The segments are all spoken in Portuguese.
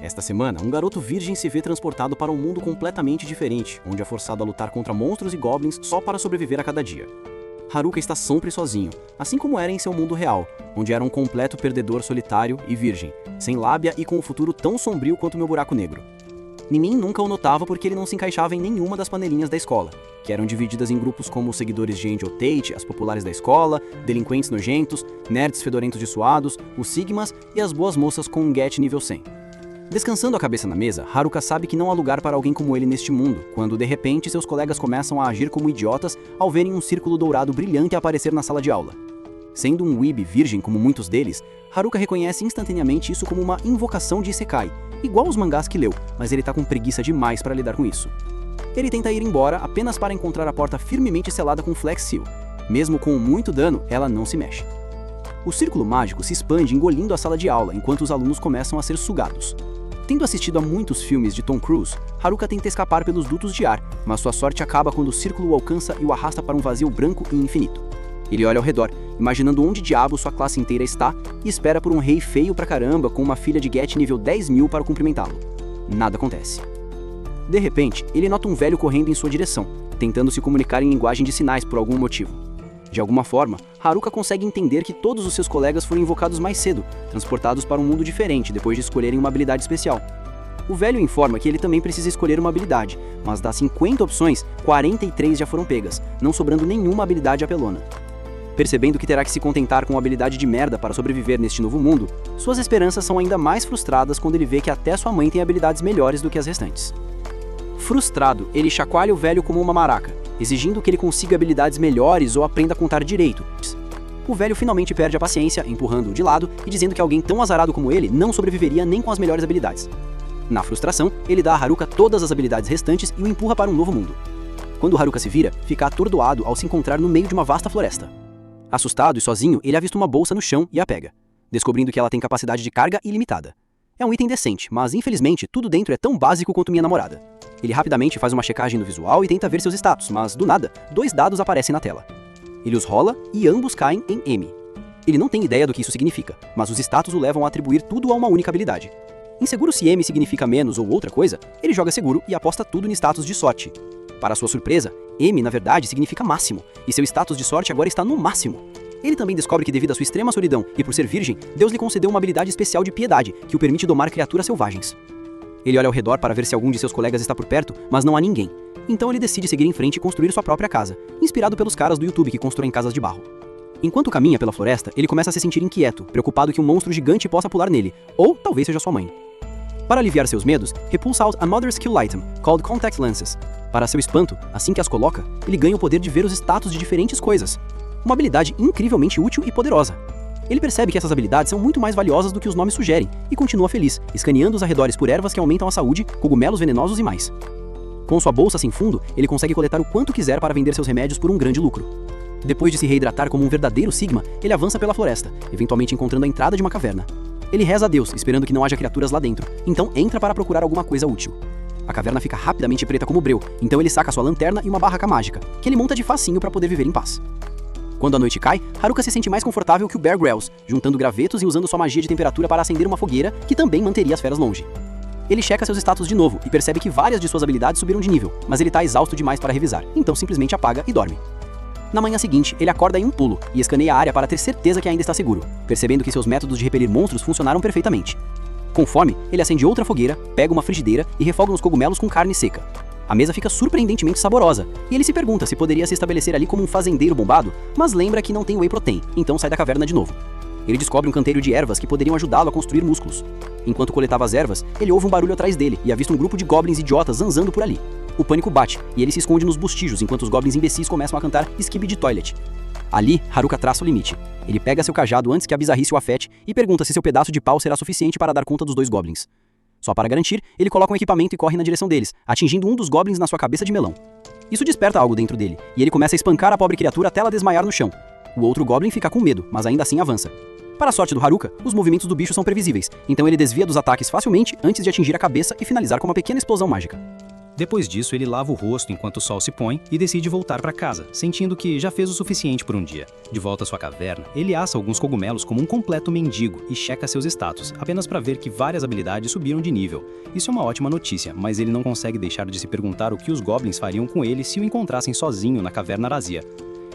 Esta semana, um garoto virgem se vê transportado para um mundo completamente diferente, onde é forçado a lutar contra monstros e goblins só para sobreviver a cada dia. Haruka está sempre sozinho, assim como era em seu mundo real, onde era um completo perdedor solitário e virgem, sem lábia e com um futuro tão sombrio quanto meu buraco negro. Ninguém nunca o notava porque ele não se encaixava em nenhuma das panelinhas da escola, que eram divididas em grupos como os seguidores de Angel Tate, as populares da escola, delinquentes nojentos, nerds fedorentos de suados, os sigmas e as boas moças com um get nível 100. Descansando a cabeça na mesa, Haruka sabe que não há lugar para alguém como ele neste mundo, quando de repente seus colegas começam a agir como idiotas ao verem um círculo dourado brilhante aparecer na sala de aula. Sendo um weeb virgem como muitos deles, Haruka reconhece instantaneamente isso como uma invocação de Isekai, igual os mangás que leu, mas ele tá com preguiça demais para lidar com isso. Ele tenta ir embora apenas para encontrar a porta firmemente selada com Flex Seal. Mesmo com muito dano, ela não se mexe. O círculo mágico se expande engolindo a sala de aula enquanto os alunos começam a ser sugados. Tendo assistido a muitos filmes de Tom Cruise, Haruka tenta escapar pelos dutos de ar, mas sua sorte acaba quando o círculo o alcança e o arrasta para um vazio branco e infinito. Ele olha ao redor, imaginando onde diabo sua classe inteira está e espera por um rei feio pra caramba com uma filha de get nível 10.000 para cumprimentá-lo. Nada acontece. De repente, ele nota um velho correndo em sua direção, tentando se comunicar em linguagem de sinais por algum motivo. De alguma forma, Haruka consegue entender que todos os seus colegas foram invocados mais cedo, transportados para um mundo diferente depois de escolherem uma habilidade especial. O velho informa que ele também precisa escolher uma habilidade, mas das 50 opções, 43 já foram pegas, não sobrando nenhuma habilidade apelona. Percebendo que terá que se contentar com uma habilidade de merda para sobreviver neste novo mundo, suas esperanças são ainda mais frustradas quando ele vê que até sua mãe tem habilidades melhores do que as restantes. Frustrado, ele chacoalha o velho como uma maraca, exigindo que ele consiga habilidades melhores ou aprenda a contar direito. O velho finalmente perde a paciência, empurrando-o de lado e dizendo que alguém tão azarado como ele não sobreviveria nem com as melhores habilidades. Na frustração, ele dá a Haruka todas as habilidades restantes e o empurra para um novo mundo. Quando Haruka se vira, fica atordoado ao se encontrar no meio de uma vasta floresta. Assustado e sozinho, ele avista uma bolsa no chão e a pega, descobrindo que ela tem capacidade de carga ilimitada. É um item decente, mas infelizmente tudo dentro é tão básico quanto minha namorada. Ele rapidamente faz uma checagem no visual e tenta ver seus status, mas do nada, 2 dados aparecem na tela. Ele os rola e ambos caem em M. Ele não tem ideia do que isso significa, mas os status o levam a atribuir tudo a uma única habilidade. Inseguro se M significa menos ou outra coisa, ele joga seguro e aposta tudo no status de sorte. Para sua surpresa, M na verdade significa máximo, e seu status de sorte agora está no máximo. Ele também descobre que devido à sua extrema solidão e por ser virgem, Deus lhe concedeu uma habilidade especial de piedade, que o permite domar criaturas selvagens. Ele olha ao redor para ver se algum de seus colegas está por perto, mas não há ninguém. Então ele decide seguir em frente e construir sua própria casa, inspirado pelos caras do YouTube que constroem casas de barro. Enquanto caminha pela floresta, ele começa a se sentir inquieto, preocupado que um monstro gigante possa pular nele, ou talvez seja sua mãe. Para aliviar seus medos, repulsa out another skill item, called Contact Lenses. Para seu espanto, assim que as coloca, ele ganha o poder de ver os status de diferentes coisas. Uma habilidade incrivelmente útil e poderosa. Ele percebe que essas habilidades são muito mais valiosas do que os nomes sugerem, e continua feliz, escaneando os arredores por ervas que aumentam a saúde, cogumelos venenosos e mais. Com sua bolsa sem fundo, ele consegue coletar o quanto quiser para vender seus remédios por um grande lucro. Depois de se reidratar como um verdadeiro Sigma, ele avança pela floresta, eventualmente encontrando a entrada de uma caverna. Ele reza a Deus, esperando que não haja criaturas lá dentro, então entra para procurar alguma coisa útil. A caverna fica rapidamente preta como breu, então ele saca sua lanterna e uma barraca mágica, que ele monta de facinho para poder viver em paz. Quando a noite cai, Haruka se sente mais confortável que o Bear Grylls, juntando gravetos e usando sua magia de temperatura para acender uma fogueira, que também manteria as feras longe. Ele checa seus status de novo e percebe que várias de suas habilidades subiram de nível, mas ele tá exausto demais para revisar, então simplesmente apaga e dorme. Na manhã seguinte, ele acorda em um pulo e escaneia a área para ter certeza que ainda está seguro, percebendo que seus métodos de repelir monstros funcionaram perfeitamente. Com fome, ele acende outra fogueira, pega uma frigideira e refoga uns cogumelos com carne seca. A mesa fica surpreendentemente saborosa, e ele se pergunta se poderia se estabelecer ali como um fazendeiro bombado, mas lembra que não tem whey protein, então sai da caverna de novo. Ele descobre um canteiro de ervas que poderiam ajudá-lo a construir músculos. Enquanto coletava as ervas, ele ouve um barulho atrás dele e avista um grupo de goblins idiotas zanzando por ali. O pânico bate, e ele se esconde nos bustijos enquanto os goblins imbecis começam a cantar Skibidi Toilet. Ali, Haruka traça o limite. Ele pega seu cajado antes que a bizarrice o afete e pergunta se seu pedaço de pau será suficiente para dar conta dos 2 goblins. Só para garantir, ele coloca um equipamento e corre na direção deles, atingindo um dos goblins na sua cabeça de melão. Isso desperta algo dentro dele, e ele começa a espancar a pobre criatura até ela desmaiar no chão. O outro goblin fica com medo, mas ainda assim avança. Para a sorte do Haruka, os movimentos do bicho são previsíveis, então ele desvia dos ataques facilmente antes de atingir a cabeça e finalizar com uma pequena explosão mágica. Depois disso, ele lava o rosto enquanto o sol se põe e decide voltar para casa, sentindo que já fez o suficiente por um dia. De volta à sua caverna, ele assa alguns cogumelos como um completo mendigo e checa seus status, apenas para ver que várias habilidades subiram de nível. Isso é uma ótima notícia, mas ele não consegue deixar de se perguntar o que os goblins fariam com ele se o encontrassem sozinho na caverna Arazia.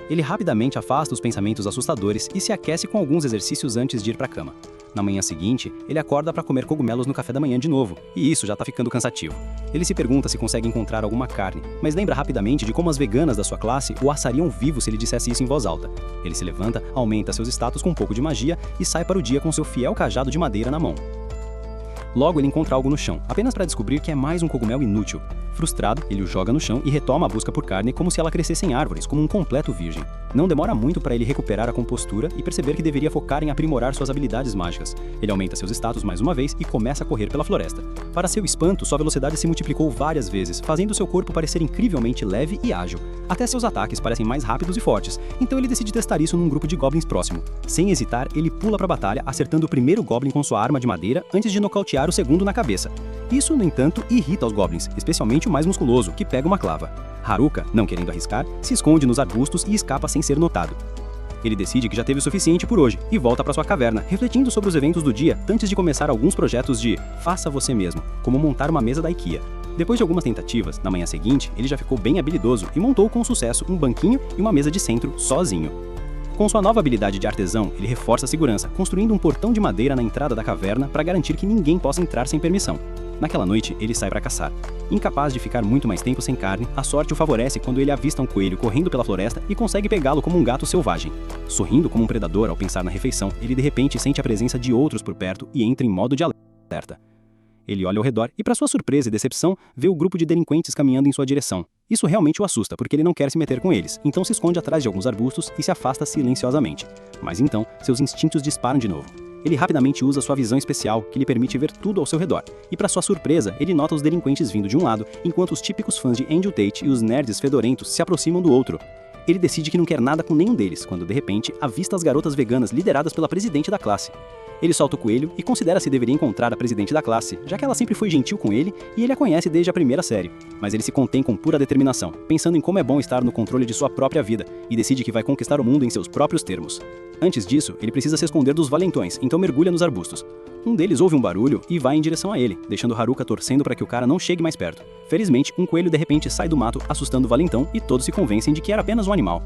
Ele rapidamente afasta os pensamentos assustadores e se aquece com alguns exercícios antes de ir para a cama. Na manhã seguinte, ele acorda para comer cogumelos no café da manhã de novo, e isso já tá ficando cansativo. Ele se pergunta se consegue encontrar alguma carne, mas lembra rapidamente de como as veganas da sua classe o assariam vivo se ele dissesse isso em voz alta. Ele se levanta, aumenta seus status com um pouco de magia e sai para o dia com seu fiel cajado de madeira na mão. Logo ele encontra algo no chão, apenas para descobrir que é mais um cogumelo inútil. Frustrado, ele o joga no chão e retoma a busca por carne como se ela crescesse em árvores, como um completo virgem. Não demora muito para ele recuperar a compostura e perceber que deveria focar em aprimorar suas habilidades mágicas. Ele aumenta seus status mais uma vez e começa a correr pela floresta. Para seu espanto, sua velocidade se multiplicou várias vezes, fazendo seu corpo parecer incrivelmente leve e ágil. Até seus ataques parecem mais rápidos e fortes, então ele decide testar isso num grupo de goblins próximo. Sem hesitar, ele pula para a batalha, acertando o primeiro goblin com sua arma de madeira antes de nocautear o segundo na cabeça. Isso, no entanto, irrita os goblins, especialmente o mais musculoso, que pega uma clava. Haruka, não querendo arriscar, se esconde nos arbustos e escapa sem ser notado. Ele decide que já teve o suficiente por hoje e volta para sua caverna, refletindo sobre os eventos do dia antes de começar alguns projetos de faça você mesmo, como montar uma mesa da IKEA. Depois de algumas tentativas, na manhã seguinte, ele já ficou bem habilidoso e montou com sucesso um banquinho e uma mesa de centro sozinho. Com sua nova habilidade de artesão, ele reforça a segurança, construindo um portão de madeira na entrada da caverna para garantir que ninguém possa entrar sem permissão. Naquela noite, ele sai para caçar. Incapaz de ficar muito mais tempo sem carne, a sorte o favorece quando ele avista um coelho correndo pela floresta e consegue pegá-lo como um gato selvagem. Sorrindo como um predador ao pensar na refeição, ele de repente sente a presença de outros por perto e entra em modo de alerta. Ele olha ao redor e, para sua surpresa e decepção, vê o grupo de delinquentes caminhando em sua direção. Isso realmente o assusta, porque ele não quer se meter com eles, então se esconde atrás de alguns arbustos e se afasta silenciosamente. Mas então, seus instintos disparam de novo. Ele rapidamente usa sua visão especial, que lhe permite ver tudo ao seu redor. E para sua surpresa, ele nota os delinquentes vindo de um lado, enquanto os típicos fãs de Andrew Tate e os nerds fedorentos se aproximam do outro. Ele decide que não quer nada com nenhum deles, quando de repente avista as garotas veganas lideradas pela presidente da classe. Ele solta o coelho e considera se deveria encontrar a presidente da classe, já que ela sempre foi gentil com ele e ele a conhece desde a primeira série. Mas ele se contém com pura determinação, pensando em como é bom estar no controle de sua própria vida, e decide que vai conquistar o mundo em seus próprios termos. Antes disso, ele precisa se esconder dos valentões, então mergulha nos arbustos. Um deles ouve um barulho e vai em direção a ele, deixando Haruka torcendo para que o cara não chegue mais perto. Felizmente, um coelho de repente sai do mato, assustando o valentão, e todos se convencem de que era apenas um animal.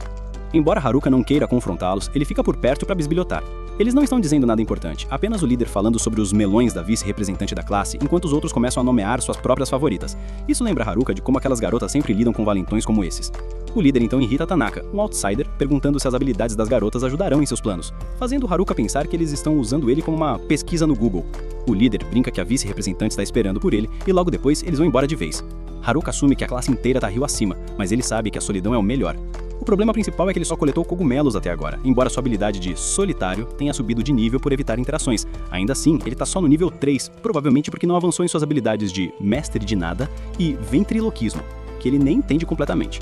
Embora Haruka não queira confrontá-los, ele fica por perto para bisbilhotar. Eles não estão dizendo nada importante, apenas o líder falando sobre os melões da vice-representante da classe, enquanto os outros começam a nomear suas próprias favoritas. Isso lembra Haruka de como aquelas garotas sempre lidam com valentões como esses. O líder então irrita Tanaka, um outsider, perguntando se as habilidades das garotas ajudarão em seus planos, fazendo Haruka pensar que eles estão usando ele como uma pesquisa no Google. O líder brinca que a vice-representante está esperando por ele e logo depois eles vão embora de vez. Haruka assume que a classe inteira tá rio acima, mas ele sabe que a solidão é o melhor. O problema principal é que ele só coletou cogumelos até agora, embora sua habilidade de solitário tenha subido de nível por evitar interações. Ainda assim, ele tá só no nível 3, provavelmente porque não avançou em suas habilidades de mestre de nada e ventriloquismo, que ele nem entende completamente.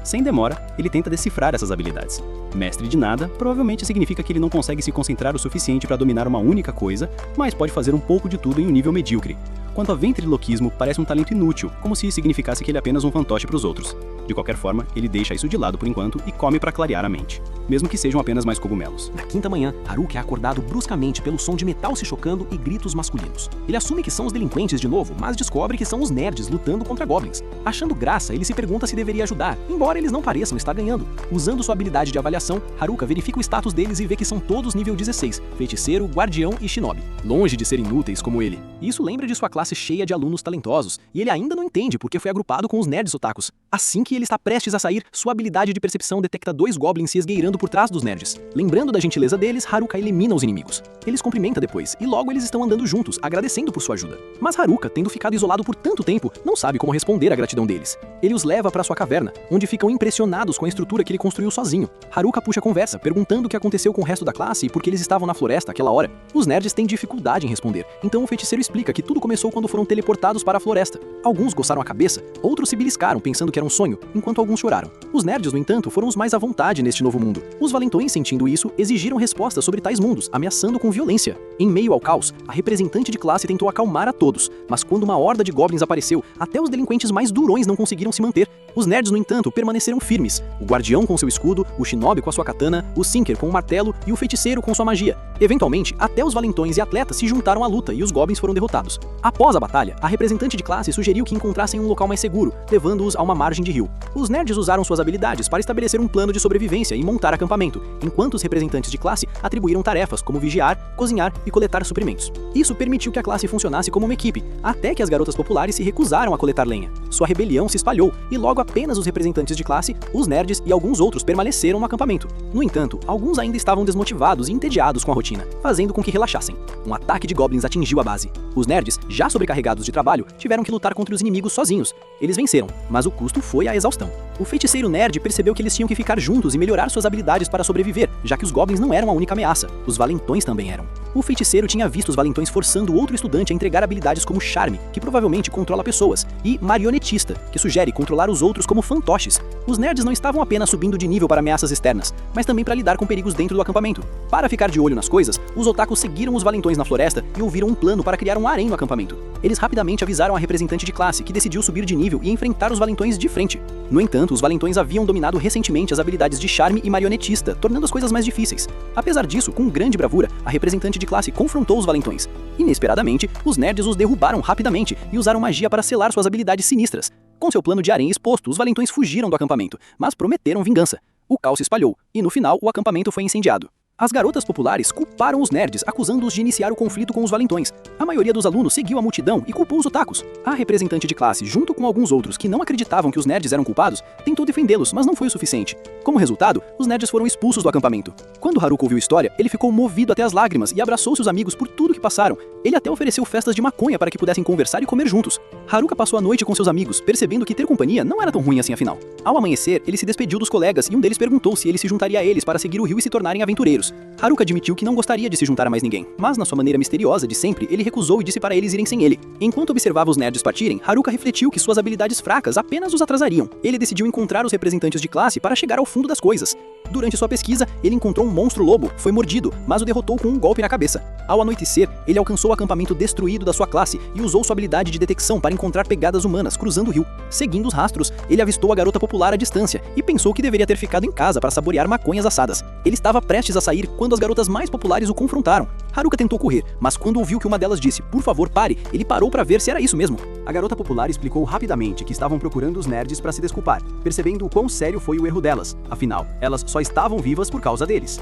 Sem demora, ele tenta decifrar essas habilidades. Mestre de nada provavelmente significa que ele não consegue se concentrar o suficiente para dominar uma única coisa, mas pode fazer um pouco de tudo em um nível medíocre. Quanto a ventriloquismo, parece um talento inútil, como se significasse que ele é apenas um fantoche para os outros. De qualquer forma, ele deixa isso de lado por enquanto e come para clarear a mente, mesmo que sejam apenas mais cogumelos. Na quinta manhã, Haruka é acordado bruscamente pelo som de metal se chocando e gritos masculinos. Ele assume que são os delinquentes de novo, mas descobre que são os nerds lutando contra goblins. Achando graça, ele se pergunta se deveria ajudar, embora eles não pareçam estar ganhando. Usando sua habilidade de avaliação, Haruka verifica o status deles e vê que são todos nível 16, feiticeiro, guardião e shinobi. Longe de serem inúteis como ele. Isso lembra de sua classe cheia de alunos talentosos, e ele ainda não entende porque foi agrupado com os nerds otakus. Assim que ele está prestes a sair, sua habilidade de percepção detecta 2 goblins se esgueirando por trás dos nerds. Lembrando da gentileza deles, Haruka elimina os inimigos. Eles cumprimenta depois, e logo eles estão andando juntos, agradecendo por sua ajuda. Mas Haruka, tendo ficado isolado por tanto tempo, não sabe como responder à gratidão deles. Ele os leva para sua caverna, onde ficam impressionados com a estrutura que ele construiu sozinho. Haruka puxa a conversa, perguntando o que aconteceu com o resto da classe e por que eles estavam na floresta àquela hora. Os nerds têm dificuldade em responder, então o feiticeiro explica que tudo começou quando foram teleportados para a floresta. Alguns coçaram a cabeça, outros se beliscaram pensando que era um sonho, enquanto alguns choraram. Os nerds, no entanto, foram os mais à vontade neste novo mundo. Os valentões, sentindo isso, exigiram respostas sobre tais mundos, ameaçando com violência. Em meio ao caos, a representante de classe tentou acalmar a todos, mas quando uma horda de goblins apareceu, até os delinquentes mais durões não conseguiram se manter. Os nerds, no entanto, permaneceram firmes. O guardião com seu escudo, o shinobi com a sua katana, o sinker com o martelo e o feiticeiro com sua magia. Eventualmente, até os valentões e atletas se juntaram à luta e os goblins foram derrotados. Após a batalha, a representante de classe sugeriu que encontrassem um local mais seguro, levando-os a uma margem de rio. Os nerds usaram suas habilidades para estabelecer um plano de sobrevivência e montar acampamento, enquanto os representantes de classe atribuíram tarefas como vigiar, cozinhar e coletar suprimentos. Isso permitiu que a classe funcionasse como uma equipe, até que as garotas populares se recusaram a coletar lenha. Sua rebelião se espalhou e logo apenas os representantes de classe, os nerds e alguns outros permaneceram no acampamento. No entanto, alguns ainda estavam desmotivados e entediados com a rotina, fazendo com que relaxassem. Um ataque de goblins atingiu a base. Os nerds, já sobrecarregados de trabalho, tiveram que lutar contra os inimigos sozinhos. Eles venceram, mas o custo foi a exaustão. O feiticeiro nerd percebeu que eles tinham que ficar juntos e melhorar suas habilidades para sobreviver, já que os goblins não eram a única ameaça, os valentões também eram. O feiticeiro tinha visto os valentões forçando outro estudante a entregar habilidades como charme, que provavelmente controla pessoas, e marionetista, que sugere controlar os outros como fantoches. Os nerds não estavam apenas subindo de nível para ameaças externas, mas também para lidar com perigos dentro do acampamento. Para ficar de olho nas coisas, os otakus seguiram os valentões na floresta e ouviram um plano para criar um harém no acampamento. Eles rapidamente avisaram a representante de classe, que decidiu subir de nível e enfrentar os valentões de frente. No entanto, os valentões haviam dominado recentemente as habilidades de charme e marionetista, tornando as coisas mais difíceis. Apesar disso, com grande bravura, a representante de classe confrontou os valentões. Inesperadamente, os nerds os derrubaram rapidamente e usaram magia para selar suas habilidades sinistras. Com seu plano de harém exposto, os valentões fugiram do acampamento, mas prometeram vingança. O caos se espalhou, e no final, o acampamento foi incendiado. As garotas populares culparam os nerds, acusando-os de iniciar o conflito com os valentões. A maioria dos alunos seguiu a multidão e culpou os otakus. A representante de classe, junto com alguns outros que não acreditavam que os nerds eram culpados, tentou defendê-los, mas não foi o suficiente. Como resultado, os nerds foram expulsos do acampamento. Quando Haruka ouviu a história, ele ficou movido até as lágrimas e abraçou seus amigos por tudo que passaram. Ele até ofereceu festas de maconha para que pudessem conversar e comer juntos. Haruka passou a noite com seus amigos, percebendo que ter companhia não era tão ruim assim afinal. Ao amanhecer, ele se despediu dos colegas e um deles perguntou se ele se juntaria a eles para seguir o rio e se tornarem aventureiros. Haruka admitiu que não gostaria de se juntar a mais ninguém, mas na sua maneira misteriosa de sempre, ele recusou e disse para eles irem sem ele. Enquanto observava os nerds partirem, Haruka refletiu que suas habilidades fracas apenas os atrasariam. Ele decidiu encontrar os representantes de classe para chegar ao fundo das coisas. Durante sua pesquisa, ele encontrou um monstro lobo, foi mordido, mas o derrotou com um golpe na cabeça. Ao anoitecer, ele alcançou o acampamento destruído da sua classe e usou sua habilidade de detecção para encontrar pegadas humanas cruzando o rio. Seguindo os rastros, ele avistou a garota popular à distância e pensou que deveria ter ficado em casa para saborear maconhas assadas. Ele estava prestes a sair quando as garotas mais populares o confrontaram. Haruka tentou correr, mas quando ouviu que uma delas disse, "Por favor, pare", ele parou para ver se era isso mesmo. A garota popular explicou rapidamente que estavam procurando os nerds para se desculpar, percebendo o quão sério foi o erro delas. Afinal, elas só estavam vivas por causa deles.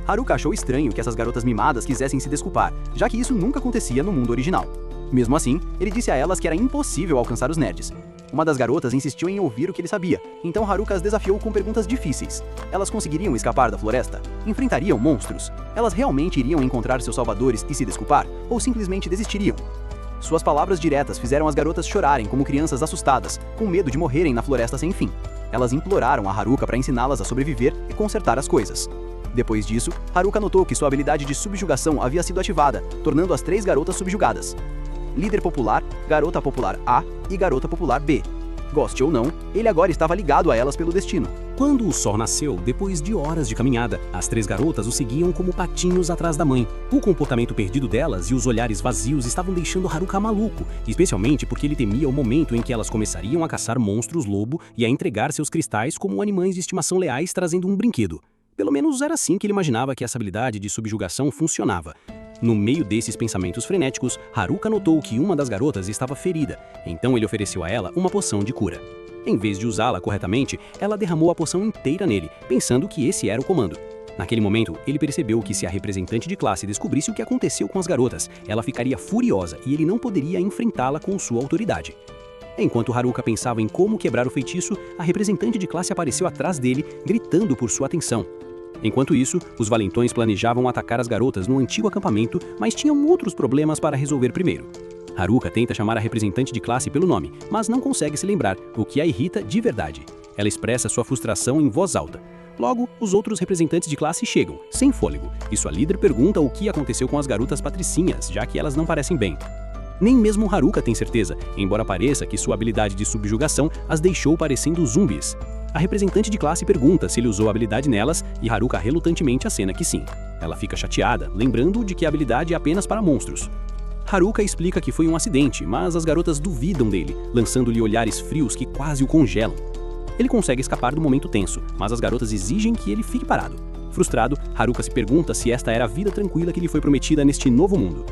Haruka achou estranho que essas garotas mimadas quisessem se desculpar, já que isso nunca acontecia no mundo original. Mesmo assim, ele disse a elas que era impossível alcançar os nerds. Uma das garotas insistiu em ouvir o que ele sabia, então Haruka as desafiou com perguntas difíceis. Elas conseguiriam escapar da floresta? Enfrentariam monstros? Elas realmente iriam encontrar seus salvadores e se desculpar? Ou simplesmente desistiriam? Suas palavras diretas fizeram as garotas chorarem como crianças assustadas, com medo de morrerem na floresta sem fim. Elas imploraram a Haruka para ensiná-las a sobreviver e consertar as coisas. Depois disso, Haruka notou que sua habilidade de subjugação havia sido ativada, tornando as 3 garotas subjugadas. Líder popular, garota popular A e garota popular B. Goste ou não, ele agora estava ligado a elas pelo destino. Quando o sol nasceu, depois de horas de caminhada, as 3 garotas o seguiam como patinhos atrás da mãe. O comportamento perdido delas e os olhares vazios estavam deixando Haruka maluco, especialmente porque ele temia o momento em que elas começariam a caçar monstros-lobo e a entregar seus cristais como animais de estimação leais trazendo um brinquedo. Pelo menos era assim que ele imaginava que essa habilidade de subjugação funcionava. No meio desses pensamentos frenéticos, Haruka notou que uma das garotas estava ferida, então ele ofereceu a ela uma poção de cura. Em vez de usá-la corretamente, ela derramou a poção inteira nele, pensando que esse era o comando. Naquele momento, ele percebeu que se a representante de classe descobrisse o que aconteceu com as garotas, ela ficaria furiosa e ele não poderia enfrentá-la com sua autoridade. Enquanto Haruka pensava em como quebrar o feitiço, a representante de classe apareceu atrás dele, gritando por sua atenção. Enquanto isso, os valentões planejavam atacar as garotas no antigo acampamento, mas tinham outros problemas para resolver primeiro. Haruka tenta chamar a representante de classe pelo nome, mas não consegue se lembrar, o que a irrita de verdade. Ela expressa sua frustração em voz alta. Logo, os outros representantes de classe chegam, sem fôlego, e sua líder pergunta o que aconteceu com as garotas patricinhas, já que elas não parecem bem. Nem mesmo Haruka tem certeza, embora pareça que sua habilidade de subjugação as deixou parecendo zumbis. A representante de classe pergunta se ele usou a habilidade nelas e Haruka relutantemente acena que sim. Ela fica chateada, lembrando de que a habilidade é apenas para monstros. Haruka explica que foi um acidente, mas as garotas duvidam dele, lançando-lhe olhares frios que quase o congelam. Ele consegue escapar do momento tenso, mas as garotas exigem que ele fique parado. Frustrado, Haruka se pergunta se esta era a vida tranquila que lhe foi prometida neste novo mundo.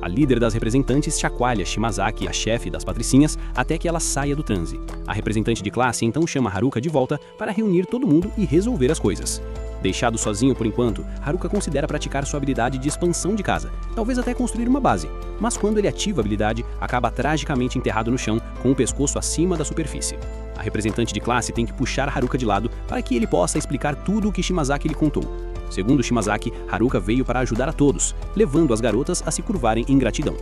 A líder das representantes chacoalha Shimazaki, a chefe das patricinhas, até que ela saia do transe. A representante de classe então chama Haruka de volta para reunir todo mundo e resolver as coisas. Deixado sozinho por enquanto, Haruka considera praticar sua habilidade de expansão de casa, talvez até construir uma base, mas quando ele ativa a habilidade, acaba tragicamente enterrado no chão, com o pescoço acima da superfície. A representante de classe tem que puxar Haruka de lado para que ele possa explicar tudo o que Shimazaki lhe contou. Segundo Shimazaki, Haruka veio para ajudar a todos, levando as garotas a se curvarem em gratidão.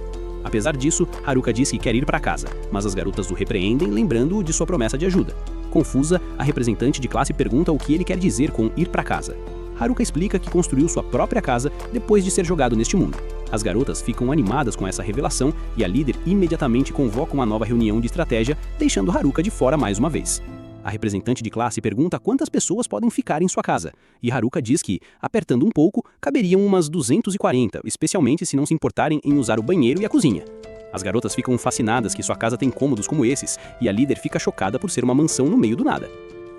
Apesar disso, Haruka diz que quer ir para casa, mas as garotas o repreendem, lembrando-o de sua promessa de ajuda. Confusa, a representante de classe pergunta o que ele quer dizer com ir para casa. Haruka explica que construiu sua própria casa depois de ser jogado neste mundo. As garotas ficam animadas com essa revelação e a líder imediatamente convoca uma nova reunião de estratégia, deixando Haruka de fora mais uma vez. A representante de classe pergunta quantas pessoas podem ficar em sua casa, e Haruka diz que, apertando um pouco, caberiam umas 240, especialmente se não se importarem em usar o banheiro e a cozinha. As garotas ficam fascinadas que sua casa tem cômodos como esses, e a líder fica chocada por ser uma mansão no meio do nada.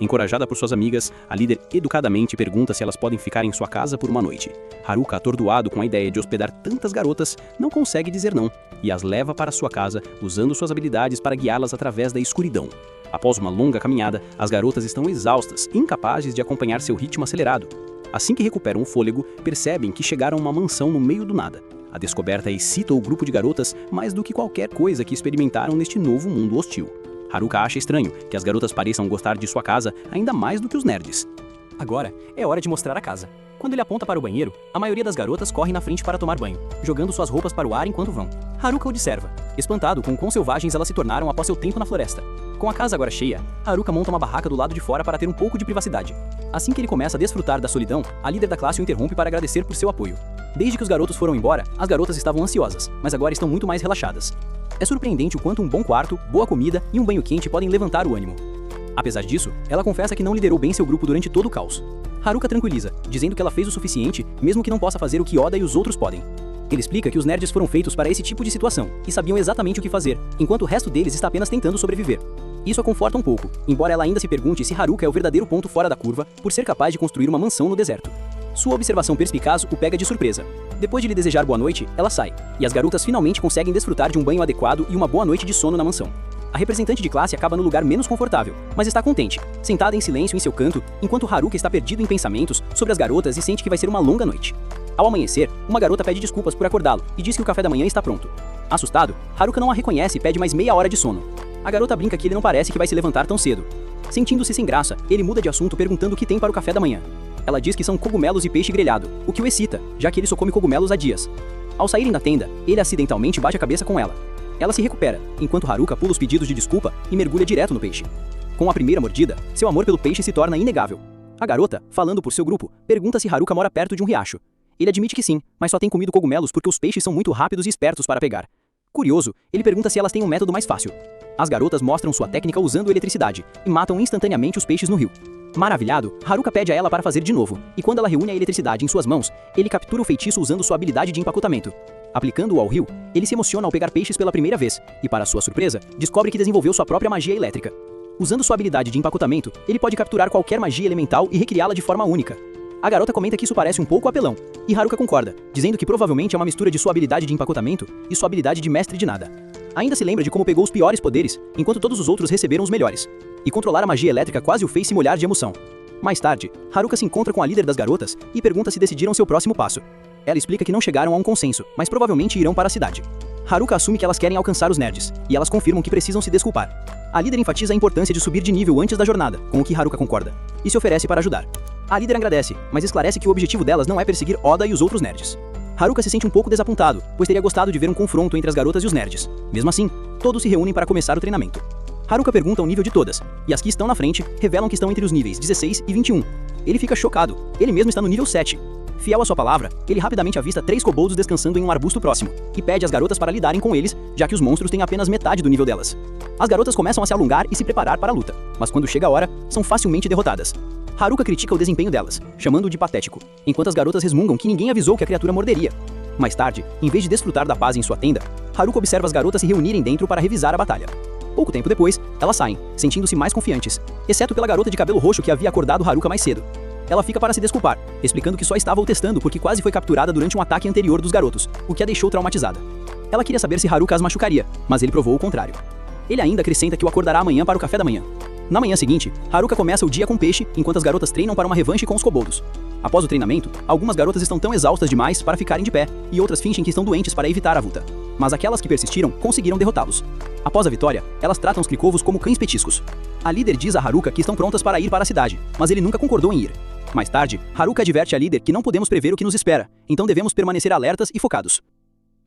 Encorajada por suas amigas, a líder educadamente pergunta se elas podem ficar em sua casa por uma noite. Haruka, atordoado com a ideia de hospedar tantas garotas, não consegue dizer não, e as leva para sua casa, usando suas habilidades para guiá-las através da escuridão. Após uma longa caminhada, as garotas estão exaustas, incapazes de acompanhar seu ritmo acelerado. Assim que recuperam o fôlego, percebem que chegaram a uma mansão no meio do nada. A descoberta excita o grupo de garotas mais do que qualquer coisa que experimentaram neste novo mundo hostil. Haruka acha estranho que as garotas pareçam gostar de sua casa ainda mais do que os nerds. Agora é hora de mostrar a casa. Quando ele aponta para o banheiro, a maioria das garotas corre na frente para tomar banho, jogando suas roupas para o ar enquanto vão. Haruka observa, espantado com quão selvagens elas se tornaram após seu tempo na floresta. Com a casa agora cheia, Haruka monta uma barraca do lado de fora para ter um pouco de privacidade. Assim que ele começa a desfrutar da solidão, a líder da classe o interrompe para agradecer por seu apoio. Desde que os garotos foram embora, as garotas estavam ansiosas, mas agora estão muito mais relaxadas. É surpreendente o quanto um bom quarto, boa comida e um banho quente podem levantar o ânimo. Apesar disso, ela confessa que não liderou bem seu grupo durante todo o caos. Haruka tranquiliza, dizendo que ela fez o suficiente, mesmo que não possa fazer o que Oda e os outros podem. Ele explica que os nerds foram feitos para esse tipo de situação, e sabiam exatamente o que fazer, enquanto o resto deles está apenas tentando sobreviver. Isso a conforta um pouco, embora ela ainda se pergunte se Haruka é o verdadeiro ponto fora da curva, por ser capaz de construir uma mansão no deserto. Sua observação perspicaz o pega de surpresa. Depois de lhe desejar boa noite, ela sai, e as garotas finalmente conseguem desfrutar de um banho adequado e uma boa noite de sono na mansão. A representante de classe acaba no lugar menos confortável, mas está contente, sentada em silêncio em seu canto, enquanto Haruka está perdido em pensamentos sobre as garotas e sente que vai ser uma longa noite. Ao amanhecer, uma garota pede desculpas por acordá-lo e diz que o café da manhã está pronto. Assustado, Haruka não a reconhece e pede mais meia hora de sono. A garota brinca que ele não parece que vai se levantar tão cedo. Sentindo-se sem graça, ele muda de assunto perguntando o que tem para o café da manhã. Ela diz que são cogumelos e peixe grelhado, o que o excita, já que ele só come cogumelos há dias. Ao saírem da tenda, ele acidentalmente bate a cabeça com ela. Ela se recupera, enquanto Haruka pula os pedidos de desculpa e mergulha direto no peixe. Com a primeira mordida, seu amor pelo peixe se torna inegável. A garota, falando por seu grupo, pergunta se Haruka mora perto de um riacho. Ele admite que sim, mas só tem comido cogumelos porque os peixes são muito rápidos e espertos para pegar. Curioso, ele pergunta se elas têm um método mais fácil. As garotas mostram sua técnica usando eletricidade e matam instantaneamente os peixes no rio. Maravilhado, Haruka pede a ela para fazer de novo, e quando ela reúne a eletricidade em suas mãos, ele captura o feitiço usando sua habilidade de empacotamento. Aplicando-o ao rio, ele se emociona ao pegar peixes pela primeira vez, e para sua surpresa, descobre que desenvolveu sua própria magia elétrica. Usando sua habilidade de empacotamento, ele pode capturar qualquer magia elemental e recriá-la de forma única. A garota comenta que isso parece um pouco apelão, e Haruka concorda, dizendo que provavelmente é uma mistura de sua habilidade de empacotamento e sua habilidade de mestre de nada. Ainda se lembra de como pegou os piores poderes, enquanto todos os outros receberam os melhores. E controlar a magia elétrica quase o fez se molhar de emoção. Mais tarde, Haruka se encontra com a líder das garotas e pergunta se decidiram seu próximo passo. Ela explica que não chegaram a um consenso, mas provavelmente irão para a cidade. Haruka assume que elas querem alcançar os nerds, e elas confirmam que precisam se desculpar. A líder enfatiza a importância de subir de nível antes da jornada, com o que Haruka concorda, e se oferece para ajudar. A líder agradece, mas esclarece que o objetivo delas não é perseguir Oda e os outros nerds. Haruka se sente um pouco desapontado, pois teria gostado de ver um confronto entre as garotas e os nerds. Mesmo assim, todos se reúnem para começar o treinamento. Haruka pergunta o nível de todas, e as que estão na frente revelam que estão entre os níveis 16 e 21. Ele fica chocado, ele mesmo está no nível 7. Fiel à sua palavra, ele rapidamente avista 3 kobolds descansando em um arbusto próximo, e pede às garotas para lidarem com eles, já que os monstros têm apenas metade do nível delas. As garotas começam a se alongar e se preparar para a luta, mas quando chega a hora, são facilmente derrotadas. Haruka critica o desempenho delas, chamando-o de patético, enquanto as garotas resmungam que ninguém avisou que a criatura morderia. Mais tarde, em vez de desfrutar da paz em sua tenda, Haruka observa as garotas se reunirem dentro para revisar a batalha. Pouco tempo depois, elas saem, sentindo-se mais confiantes, exceto pela garota de cabelo roxo que havia acordado Haruka mais cedo. Ela fica para se desculpar, explicando que só estava o testando porque quase foi capturada durante um ataque anterior dos garotos, o que a deixou traumatizada. Ela queria saber se Haruka as machucaria, mas ele provou o contrário. Ele ainda acrescenta que o acordará amanhã para o café da manhã. Na manhã seguinte, Haruka começa o dia com peixe, enquanto as garotas treinam para uma revanche com os koboldos. Após o treinamento, algumas garotas estão tão exaustas demais para ficarem de pé, e outras fingem que estão doentes para evitar a luta. Mas aquelas que persistiram conseguiram derrotá-los. Após a vitória, elas tratam os clikovos como cães petiscos. A líder diz a Haruka que estão prontas para ir para a cidade, mas ele nunca concordou em ir. Mais tarde, Haruka adverte a líder que não podemos prever o que nos espera, então devemos permanecer alertas e focados.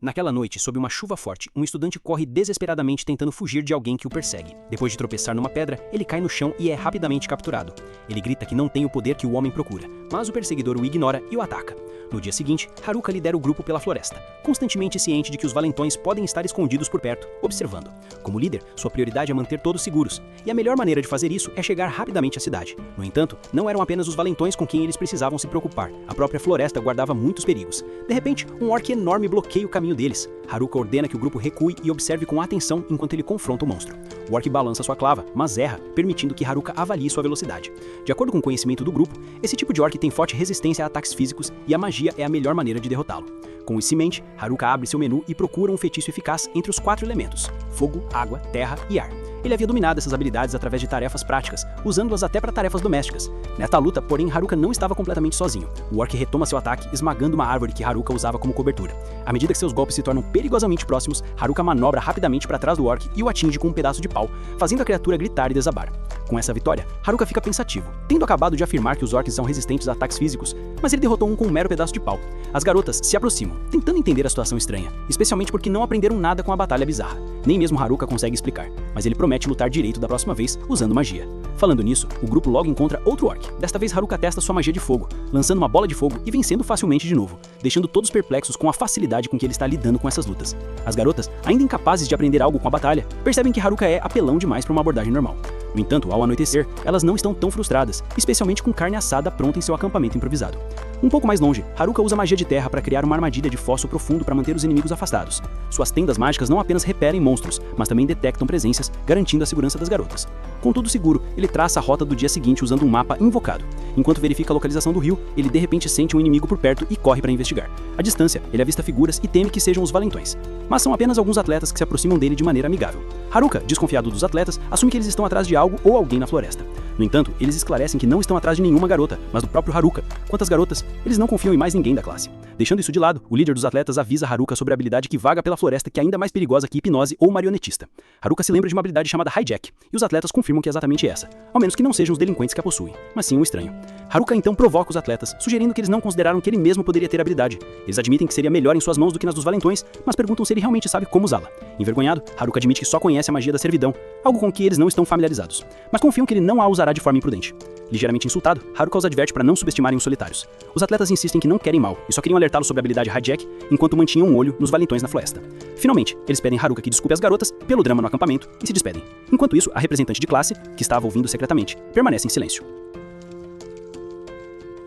Naquela noite, sob uma chuva forte, um estudante corre desesperadamente tentando fugir de alguém que o persegue. Depois de tropeçar numa pedra, ele cai no chão e é rapidamente capturado. Ele grita que não tem o poder que o homem procura, mas o perseguidor o ignora e o ataca. No dia seguinte, Haruka lidera o grupo pela floresta, constantemente ciente de que os valentões podem estar escondidos por perto, observando. Como líder, sua prioridade é manter todos seguros, e a melhor maneira de fazer isso é chegar rapidamente à cidade. No entanto, não eram apenas os valentões com quem eles precisavam se preocupar. A própria floresta guardava muitos perigos. De repente, um orc enorme bloqueia o caminho deles. Haruka ordena que o grupo recue e observe com atenção enquanto ele confronta o monstro. O orc balança sua clava, mas erra, permitindo que Haruka avalie sua velocidade. De acordo com o conhecimento do grupo, esse tipo de orc tem forte resistência a ataques físicos e a magia é a melhor maneira de derrotá-lo. Com isso em mente, Haruka abre seu menu e procura um feitiço eficaz entre os 4 elementos: fogo, água, terra e ar. Ele havia dominado essas habilidades através de tarefas práticas, usando-as até para tarefas domésticas. Nesta luta, porém, Haruka não estava completamente sozinho. O orc retoma seu ataque, esmagando uma árvore que Haruka usava como cobertura. À medida que seus golpes se tornam perigosamente próximos, Haruka manobra rapidamente para trás do orc e o atinge com um pedaço de pau, fazendo a criatura gritar e desabar. Com essa vitória, Haruka fica pensativo, tendo acabado de afirmar que os orcs são resistentes a ataques físicos, mas ele derrotou um com um mero pedaço de pau. As garotas se aproximam, tentando entender a situação estranha, especialmente porque não aprenderam nada com a batalha bizarra. Nem mesmo Haruka consegue explicar, mas ele promete lutar direito da próxima vez, usando magia. Falando nisso, o grupo logo encontra outro orc. Desta vez Haruka testa sua magia de fogo, lançando uma bola de fogo e vencendo facilmente de novo, deixando todos perplexos com a facilidade com que ele está lidando com essas lutas. As garotas, ainda incapazes de aprender algo com a batalha, percebem que Haruka é apelão demais para uma abordagem normal. No entanto, ao anoitecer, elas não estão tão frustradas, especialmente com carne assada pronta em seu acampamento improvisado. Um pouco mais longe, Haruka usa magia de terra para criar uma armadilha de fosso profundo para manter os inimigos afastados. Suas tendas mágicas não apenas repelem monstros, mas também detectam presenças, garantindo a segurança das garotas. Com tudo seguro, ele traça a rota do dia seguinte usando um mapa invocado. Enquanto verifica a localização do rio, ele de repente sente um inimigo por perto e corre para investigar. À distância, ele avista figuras e teme que sejam os valentões. Mas são apenas alguns atletas que se aproximam dele de maneira amigável. Haruka, desconfiado dos atletas, assume que eles estão atrás de algo ou alguém na floresta. No entanto, eles esclarecem que não estão atrás de nenhuma garota, mas do próprio Haruka. Quanto às garotas, eles não confiam em mais ninguém da classe. Deixando isso de lado, o líder dos atletas avisa Haruka sobre a habilidade que vaga pela floresta que é ainda mais perigosa que hipnose ou marionetista. Haruka se lembra de uma habilidade chamada hijack, e os atletas confirmam que é exatamente essa, ao menos que não sejam os delinquentes que a possuem, mas sim um estranho. Haruka então provoca os atletas, sugerindo que eles não consideraram que ele mesmo poderia ter a habilidade. Eles admitem que seria melhor em suas mãos do que nas dos valentões, mas perguntam se ele realmente sabe como usá-la. Envergonhado, Haruka admite que só conhece a magia da servidão, algo com que eles não estão familiarizados, mas confiam que ele não a usará de forma imprudente. Ligeiramente insultado, Haruka os adverte para não subestimarem os solitários. Os atletas insistem que não querem mal e só queriam alertá-los sobre a habilidade hijack enquanto mantinham um olho nos valentões na floresta. Finalmente, eles pedem Haruka que desculpe as garotas pelo drama no acampamento e se despedem. Enquanto isso, a representante de classe, que estava ouvindo secretamente, permanece em silêncio.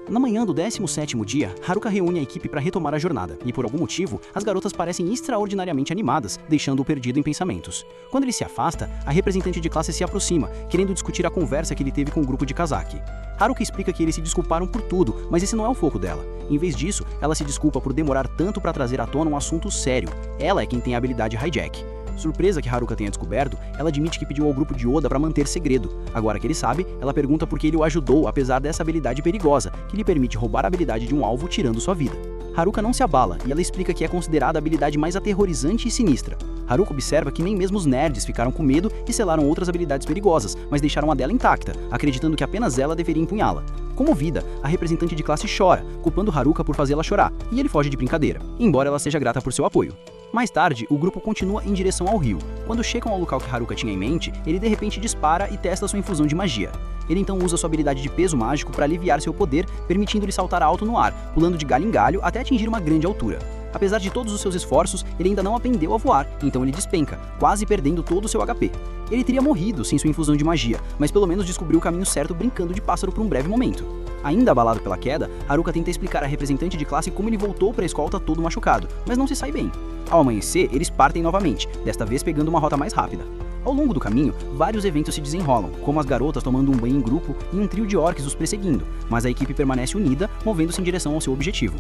Na manhã do 17º dia, Haruka reúne a equipe para retomar a jornada, e por algum motivo, as garotas parecem extraordinariamente animadas, deixando-o perdido em pensamentos. Quando ele se afasta, a representante de classe se aproxima, querendo discutir a conversa que ele teve com o grupo de Kazaki. Haruka explica que eles se desculparam por tudo, mas esse não é o foco dela. Em vez disso, ela se desculpa por demorar tanto para trazer à tona um assunto sério. Ela é quem tem a habilidade hijack. Surpresa que Haruka tenha descoberto, ela admite que pediu ao grupo de Oda para manter segredo. Agora que ele sabe, ela pergunta por que ele o ajudou apesar dessa habilidade perigosa, que lhe permite roubar a habilidade de um alvo tirando sua vida. Haruka não se abala e ela explica que é considerada a habilidade mais aterrorizante e sinistra. Haruka observa que nem mesmo os nerds ficaram com medo e selaram outras habilidades perigosas, mas deixaram a dela intacta, acreditando que apenas ela deveria empunhá-la. Comovida, a representante de classe chora, culpando Haruka por fazê-la chorar, e ele foge de brincadeira, embora ela seja grata por seu apoio. Mais tarde, o grupo continua em direção ao rio. Quando chegam ao local que Haruka tinha em mente, ele de repente dispara e testa sua infusão de magia. Ele então usa sua habilidade de peso mágico para aliviar seu poder, permitindo-lhe saltar alto no ar, pulando de galho em galho até atingir uma grande altura. Apesar de todos os seus esforços, ele ainda não aprendeu a voar, então ele despenca, quase perdendo todo o seu HP. Ele teria morrido sem sua infusão de magia, mas pelo menos descobriu o caminho certo brincando de pássaro por um breve momento. Ainda abalado pela queda, Haruka tenta explicar à representante de classe como ele voltou para a escolta todo machucado, mas não se sai bem. Ao amanhecer, eles partem novamente, desta vez pegando uma rota mais rápida. Ao longo do caminho, vários eventos se desenrolam, como as garotas tomando um banho em grupo e um trio de orcs os perseguindo, mas a equipe permanece unida, movendo-se em direção ao seu objetivo.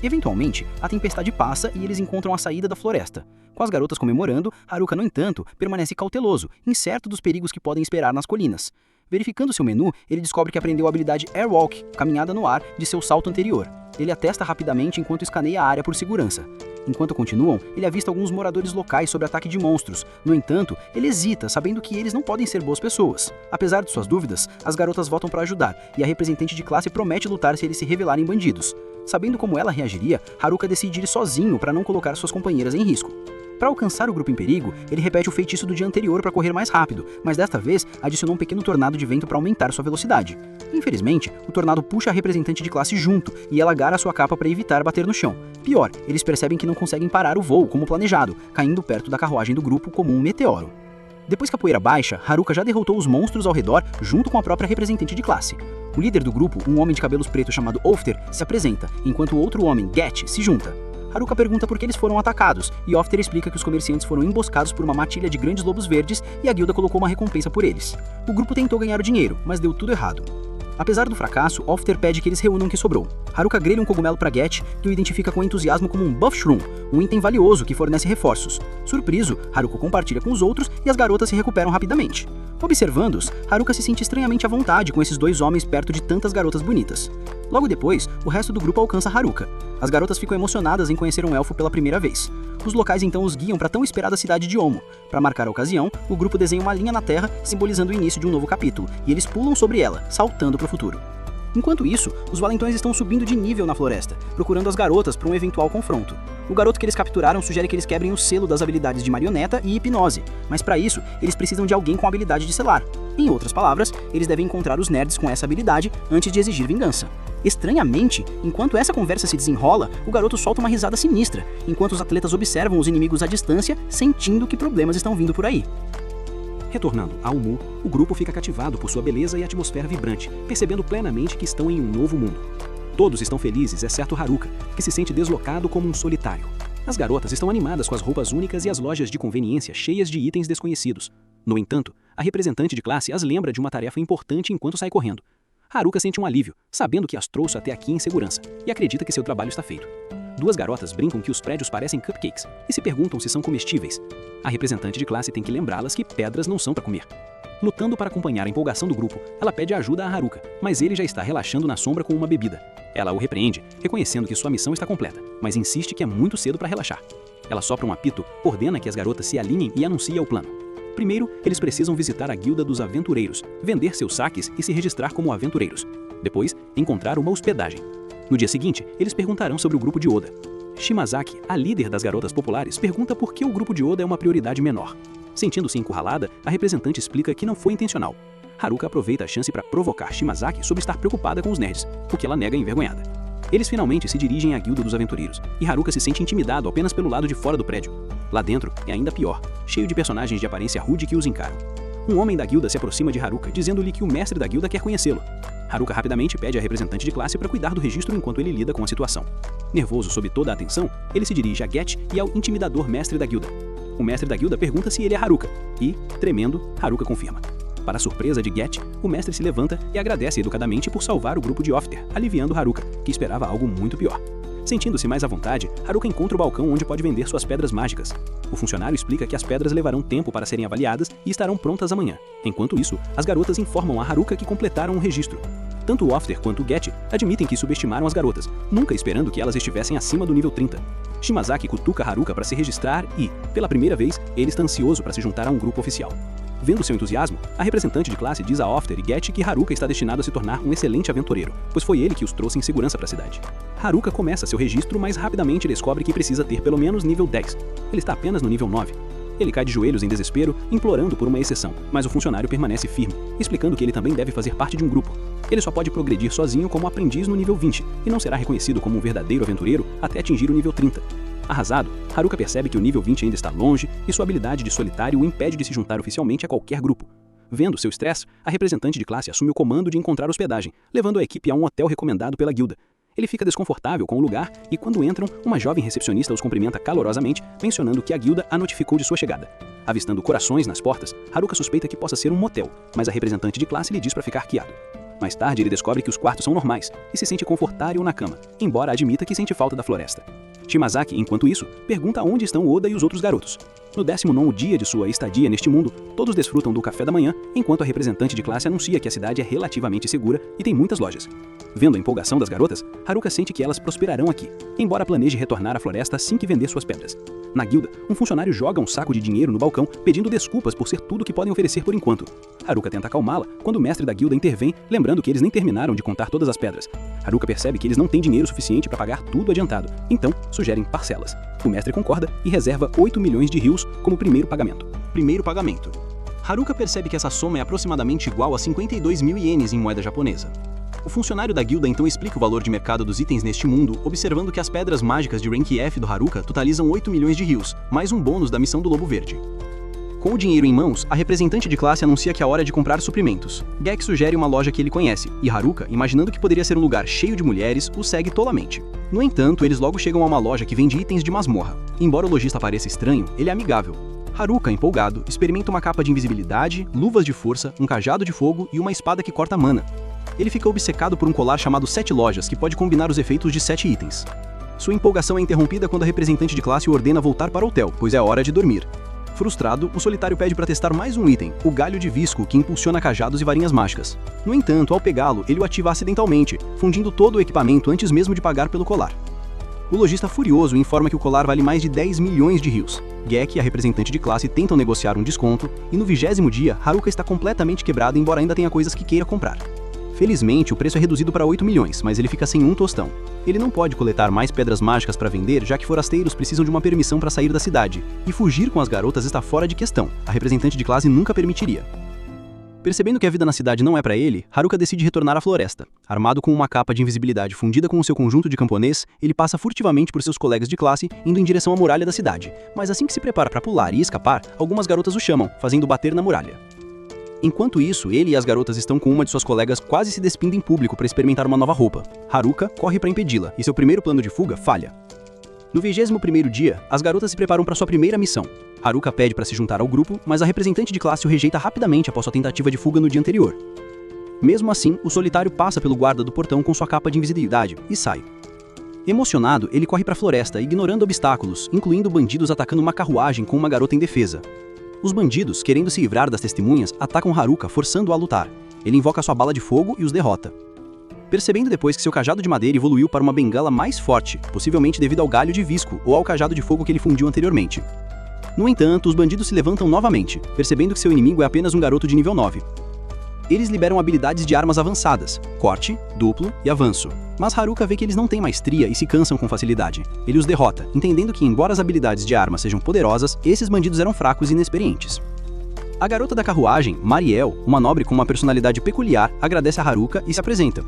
Eventualmente, a tempestade passa e eles encontram a saída da floresta. Com as garotas comemorando, Haruka, no entanto, permanece cauteloso, incerto dos perigos que podem esperar nas colinas. Verificando seu menu, ele descobre que aprendeu a habilidade Airwalk, caminhada no ar, de seu salto anterior. Ele a testa rapidamente enquanto escaneia a área por segurança. Enquanto continuam, ele avista alguns moradores locais sob ataque de monstros. No entanto, ele hesita, sabendo que eles não podem ser boas pessoas. Apesar de suas dúvidas, as garotas voltam para ajudar, e a representante de classe promete lutar se eles se revelarem bandidos. Sabendo como ela reagiria, Haruka decide ir sozinho para não colocar suas companheiras em risco. Para alcançar o grupo em perigo, ele repete o feitiço do dia anterior para correr mais rápido, mas desta vez adicionou um pequeno tornado de vento para aumentar sua velocidade. Infelizmente, o tornado puxa a representante de classe junto e ela agarra sua capa para evitar bater no chão. Pior, eles percebem que não conseguem parar o voo como planejado, caindo perto da carruagem do grupo como um meteoro. Depois que a poeira baixa, Haruka já derrotou os monstros ao redor junto com a própria representante de classe. O líder do grupo, um homem de cabelos pretos chamado Ofter, se apresenta, enquanto o outro homem, Get, se junta. Haruka pergunta por que eles foram atacados, e Ofter explica que os comerciantes foram emboscados por uma matilha de grandes lobos verdes e a guilda colocou uma recompensa por eles. O grupo tentou ganhar o dinheiro, mas deu tudo errado. Apesar do fracasso, Ofter pede que eles reúnam o que sobrou. Haruka grelha um cogumelo para Get, que o identifica com entusiasmo como um Buff Shroom, um item valioso que fornece reforços. Surpreso, Haruka compartilha com os outros e as garotas se recuperam rapidamente. Observando-os, Haruka se sente estranhamente à vontade com esses dois homens perto de tantas garotas bonitas. Logo depois, o resto do grupo alcança Haruka. As garotas ficam emocionadas em conhecer um elfo pela primeira vez. Os locais então os guiam para a tão esperada cidade de Omo. Para marcar a ocasião, o grupo desenha uma linha na terra, simbolizando o início de um novo capítulo, e eles pulam sobre ela, saltando para o futuro. Enquanto isso, os valentões estão subindo de nível na floresta, procurando as garotas para um eventual confronto. O garoto que eles capturaram sugere que eles quebrem o selo das habilidades de marioneta e hipnose, mas para isso, eles precisam de alguém com a habilidade de selar. Em outras palavras, eles devem encontrar os nerds com essa habilidade antes de exigir vingança. Estranhamente, enquanto essa conversa se desenrola, o garoto solta uma risada sinistra, enquanto os atletas observam os inimigos à distância, sentindo que problemas estão vindo por aí. Retornando ao Mu, o grupo fica cativado por sua beleza e atmosfera vibrante, percebendo plenamente que estão em um novo mundo. Todos estão felizes, exceto Haruka, que se sente deslocado como um solitário. As garotas estão animadas com as roupas únicas e as lojas de conveniência cheias de itens desconhecidos. No entanto, a representante de classe as lembra de uma tarefa importante enquanto sai correndo. Haruka sente um alívio, sabendo que as trouxe até aqui em segurança, e acredita que seu trabalho está feito. Duas garotas brincam que os prédios parecem cupcakes e se perguntam se são comestíveis. A representante de classe tem que lembrá-las que pedras não são para comer. Lutando para acompanhar a empolgação do grupo, ela pede ajuda a Haruka, mas ele já está relaxando na sombra com uma bebida. Ela o repreende, reconhecendo que sua missão está completa, mas insiste que é muito cedo para relaxar. Ela sopra um apito, ordena que as garotas se alinhem e anuncia o plano. Primeiro, eles precisam visitar a Guilda dos Aventureiros, vender seus saques e se registrar como aventureiros. Depois, encontrar uma hospedagem. No dia seguinte, eles perguntarão sobre o grupo de Oda. Shimazaki, a líder das garotas populares, pergunta por que o grupo de Oda é uma prioridade menor. Sentindo-se encurralada, a representante explica que não foi intencional. Haruka aproveita a chance para provocar Shimazaki sobre estar preocupada com os nerds, o que ela nega envergonhada. Eles finalmente se dirigem à Guilda dos Aventureiros, e Haruka se sente intimidado apenas pelo lado de fora do prédio. Lá dentro é ainda pior, cheio de personagens de aparência rude que os encaram. Um homem da guilda se aproxima de Haruka, dizendo-lhe que o mestre da guilda quer conhecê-lo. Haruka rapidamente pede à representante de classe para cuidar do registro enquanto ele lida com a situação. Nervoso sob toda a atenção, ele se dirige a Get e ao intimidador mestre da guilda. O mestre da guilda pergunta se ele é Haruka, e, tremendo, Haruka confirma. Para a surpresa de Get, o mestre se levanta e agradece educadamente por salvar o grupo de Ofter, aliviando Haruka, que esperava algo muito pior. Sentindo-se mais à vontade, Haruka encontra o balcão onde pode vender suas pedras mágicas. O funcionário explica que as pedras levarão tempo para serem avaliadas e estarão prontas amanhã. Enquanto isso, as garotas informam a Haruka que completaram o registro. Tanto o Ofter quanto o Get admitem que subestimaram as garotas, nunca esperando que elas estivessem acima do nível 30. Shimazaki cutuca Haruka para se registrar e, pela primeira vez, ele está ansioso para se juntar a um grupo oficial. Vendo seu entusiasmo, a representante de classe diz a Ofter e Get que Haruka está destinado a se tornar um excelente aventureiro, pois foi ele que os trouxe em segurança para a cidade. Haruka começa seu registro, mas rapidamente descobre que precisa ter pelo menos nível 10. Ele está apenas no nível 9. Ele cai de joelhos em desespero, implorando por uma exceção, mas o funcionário permanece firme, explicando que ele também deve fazer parte de um grupo. Ele só pode progredir sozinho como aprendiz no nível 20, e não será reconhecido como um verdadeiro aventureiro até atingir o nível 30. Arrasado, Haruka percebe que o nível 20 ainda está longe e sua habilidade de solitário o impede de se juntar oficialmente a qualquer grupo. Vendo seu estresse, a representante de classe assume o comando de encontrar hospedagem, levando a equipe a um hotel recomendado pela guilda. Ele fica desconfortável com o lugar e, quando entram, uma jovem recepcionista os cumprimenta calorosamente, mencionando que a guilda a notificou de sua chegada. Avistando corações nas portas, Haruka suspeita que possa ser um motel, mas a representante de classe lhe diz para ficar quieto. Mais tarde, ele descobre que os quartos são normais e se sente confortável na cama, embora admita que sente falta da floresta. Shimazaki, enquanto isso, pergunta onde estão Oda e os outros garotos. No 19º dia de sua estadia neste mundo, todos desfrutam do café da manhã, enquanto a representante de classe anuncia que a cidade é relativamente segura e tem muitas lojas. Vendo a empolgação das garotas, Haruka sente que elas prosperarão aqui, embora planeje retornar à floresta assim que vender suas pedras. Na guilda, um funcionário joga um saco de dinheiro no balcão, pedindo desculpas por ser tudo que podem oferecer por enquanto. Haruka tenta acalmá-la quando o mestre da guilda intervém, lembrando que eles nem terminaram de contar todas as pedras. Haruka percebe que eles não têm dinheiro suficiente para pagar tudo adiantado, então sugerem parcelas. O mestre concorda e reserva 8 milhões de rios como primeiro pagamento. Haruka percebe que essa soma é aproximadamente igual a 52 mil ienes em moeda japonesa. O funcionário da guilda então explica o valor de mercado dos itens neste mundo, observando que as pedras mágicas de Rank F do Haruka totalizam 8 milhões de rios, mais um bônus da missão do Lobo Verde. Com o dinheiro em mãos, a representante de classe anuncia que é hora de comprar suprimentos. Gek sugere uma loja que ele conhece, e Haruka, imaginando que poderia ser um lugar cheio de mulheres, o segue tolamente. No entanto, eles logo chegam a uma loja que vende itens de masmorra. Embora o lojista pareça estranho, ele é amigável. Haruka, empolgado, experimenta uma capa de invisibilidade, luvas de força, um cajado de fogo e uma espada que corta mana. Ele fica obcecado por um colar chamado 7 lojas, que pode combinar os efeitos de 7 itens. Sua empolgação é interrompida quando a representante de classe o ordena voltar para o hotel, pois é hora de dormir. Frustrado, o solitário pede para testar mais um item, o galho de visco, que impulsiona cajados e varinhas mágicas. No entanto, ao pegá-lo, ele o ativa acidentalmente, fundindo todo o equipamento antes mesmo de pagar pelo colar. O lojista furioso informa que o colar vale mais de 10 milhões de rios. Gek e a representante de classe tentam negociar um desconto, e no 20º dia, Haruka está completamente quebrado, embora ainda tenha coisas que queira comprar. Felizmente, o preço é reduzido para 8 milhões, mas ele fica sem um tostão. Ele não pode coletar mais pedras mágicas para vender, já que forasteiros precisam de uma permissão para sair da cidade, e fugir com as garotas está fora de questão. A representante de classe nunca permitiria. Percebendo que a vida na cidade não é para ele, Haruka decide retornar à floresta. Armado com uma capa de invisibilidade fundida com o seu conjunto de camponês, ele passa furtivamente por seus colegas de classe, indo em direção à muralha da cidade. Mas assim que se prepara para pular e escapar, algumas garotas o chamam, fazendo bater na muralha. Enquanto isso, ele e as garotas estão com uma de suas colegas quase se despindo em público para experimentar uma nova roupa. Haruka corre para impedi-la, e seu primeiro plano de fuga falha. No 21º dia, as garotas se preparam para sua primeira missão. Haruka pede para se juntar ao grupo, mas a representante de classe o rejeita rapidamente após sua tentativa de fuga no dia anterior. Mesmo assim, o solitário passa pelo guarda do portão com sua capa de invisibilidade e sai. Emocionado, ele corre para a floresta, ignorando obstáculos, incluindo bandidos atacando uma carruagem com uma garota indefesa. Os bandidos, querendo se livrar das testemunhas, atacam Haruka, forçando-o a lutar. Ele invoca sua bala de fogo e os derrota. Percebendo depois que seu cajado de madeira evoluiu para uma bengala mais forte, possivelmente devido ao galho de visco ou ao cajado de fogo que ele fundiu anteriormente. No entanto, os bandidos se levantam novamente, percebendo que seu inimigo é apenas um garoto de nível 9. Eles liberam habilidades de armas avançadas, corte, duplo e avanço. Mas Haruka vê que eles não têm maestria e se cansam com facilidade. Ele os derrota, entendendo que, embora as habilidades de arma sejam poderosas, esses bandidos eram fracos e inexperientes. A garota da carruagem, Mariel, uma nobre com uma personalidade peculiar, agradece a Haruka e se apresenta.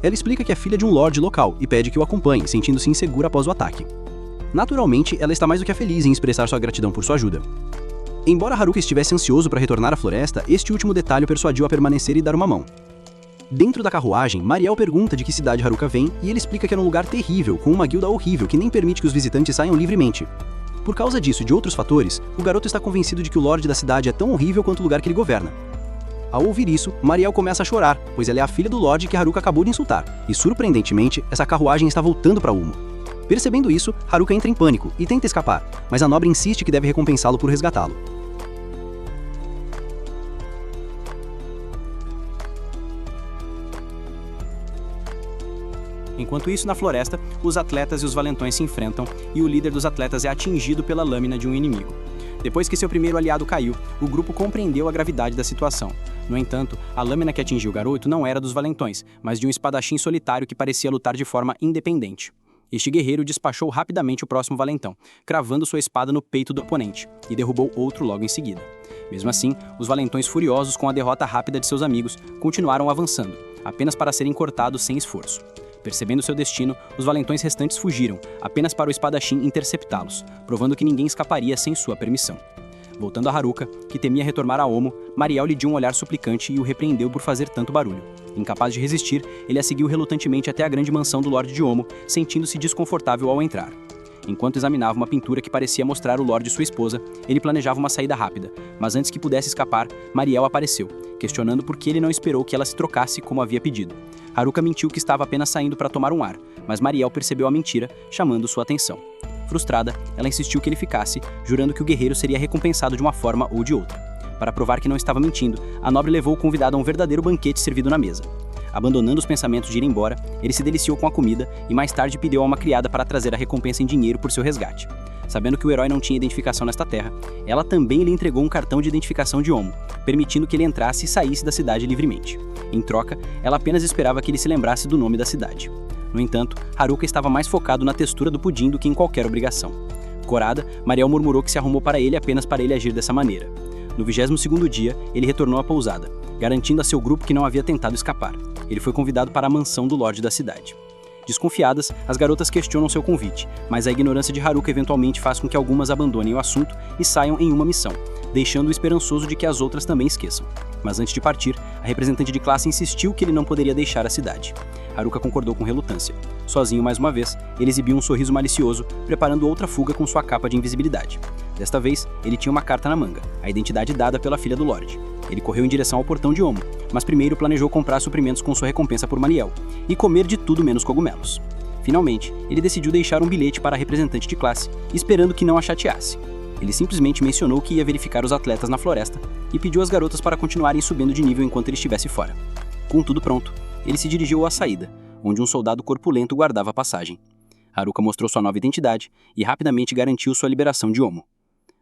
Ela explica que é filha de um lorde local e pede que o acompanhe, sentindo-se insegura após o ataque. Naturalmente, ela está mais do que feliz em expressar sua gratidão por sua ajuda. Embora Haruka estivesse ansioso para retornar à floresta, este último detalhe o persuadiu a permanecer e dar uma mão. Dentro da carruagem, Mariel pergunta de que cidade Haruka vem e ele explica que era um lugar terrível, com uma guilda horrível que nem permite que os visitantes saiam livremente. Por causa disso e de outros fatores, o garoto está convencido de que o lorde da cidade é tão horrível quanto o lugar que ele governa. Ao ouvir isso, Mariel começa a chorar, pois ela é a filha do lorde que Haruka acabou de insultar, e surpreendentemente, essa carruagem está voltando para Ulmo. Percebendo isso, Haruka entra em pânico e tenta escapar, mas a nobre insiste que deve recompensá-lo por resgatá-lo. Enquanto isso, na floresta, os atletas e os valentões se enfrentam e o líder dos atletas é atingido pela lâmina de um inimigo. Depois que seu primeiro aliado caiu, o grupo compreendeu a gravidade da situação. No entanto, a lâmina que atingiu o garoto não era dos valentões, mas de um espadachim solitário que parecia lutar de forma independente. Este guerreiro despachou rapidamente o próximo valentão, cravando sua espada no peito do oponente, e derrubou outro logo em seguida. Mesmo assim, os valentões furiosos com a derrota rápida de seus amigos continuaram avançando, apenas para serem cortados sem esforço. Percebendo seu destino, os valentões restantes fugiram, apenas para o espadachim interceptá-los, provando que ninguém escaparia sem sua permissão. Voltando a Haruka, que temia retornar a Omo, Mariel lhe deu um olhar suplicante e o repreendeu por fazer tanto barulho. Incapaz de resistir, ele a seguiu relutantemente até a grande mansão do Lorde de Omo, sentindo-se desconfortável ao entrar. Enquanto examinava uma pintura que parecia mostrar o Lorde e sua esposa, ele planejava uma saída rápida, mas antes que pudesse escapar, Mariel apareceu, questionando por que ele não esperou que ela se trocasse como havia pedido. Haruka mentiu que estava apenas saindo para tomar um ar, mas Mariel percebeu a mentira, chamando sua atenção. Frustrada, ela insistiu que ele ficasse, jurando que o guerreiro seria recompensado de uma forma ou de outra. Para provar que não estava mentindo, a nobre levou o convidado a um verdadeiro banquete servido na mesa. Abandonando os pensamentos de ir embora, ele se deliciou com a comida e mais tarde pediu a uma criada para trazer a recompensa em dinheiro por seu resgate. Sabendo que o herói não tinha identificação nesta terra, ela também lhe entregou um cartão de identificação de Omo, permitindo que ele entrasse e saísse da cidade livremente. Em troca, ela apenas esperava que ele se lembrasse do nome da cidade. No entanto, Haruka estava mais focado na textura do pudim do que em qualquer obrigação. Corada, Mariel murmurou que se arrumou para ele apenas para ele agir dessa maneira. No 22º dia, ele retornou à pousada, garantindo a seu grupo que não havia tentado escapar. Ele foi convidado para a mansão do Lorde da cidade. Desconfiadas, as garotas questionam seu convite, mas a ignorância de Haruka eventualmente faz com que algumas abandonem o assunto e saiam em uma missão, deixando-o esperançoso de que as outras também esqueçam. Mas antes de partir, a representante de classe insistiu que ele não poderia deixar a cidade. Haruka concordou com relutância. Sozinho mais uma vez, ele exibiu um sorriso malicioso, preparando outra fuga com sua capa de invisibilidade. Desta vez, ele tinha uma carta na manga, a identidade dada pela filha do Lorde. Ele correu em direção ao portão de Omo, mas primeiro planejou comprar suprimentos com sua recompensa por Mariel, e comer de tudo menos cogumelos. Finalmente, ele decidiu deixar um bilhete para a representante de classe, esperando que não a chateasse. Ele simplesmente mencionou que ia verificar os atletas na floresta e pediu às garotas para continuarem subindo de nível enquanto ele estivesse fora. Com tudo pronto, ele se dirigiu à saída, onde um soldado corpulento guardava a passagem. Haruka mostrou sua nova identidade e rapidamente garantiu sua liberação de Omo.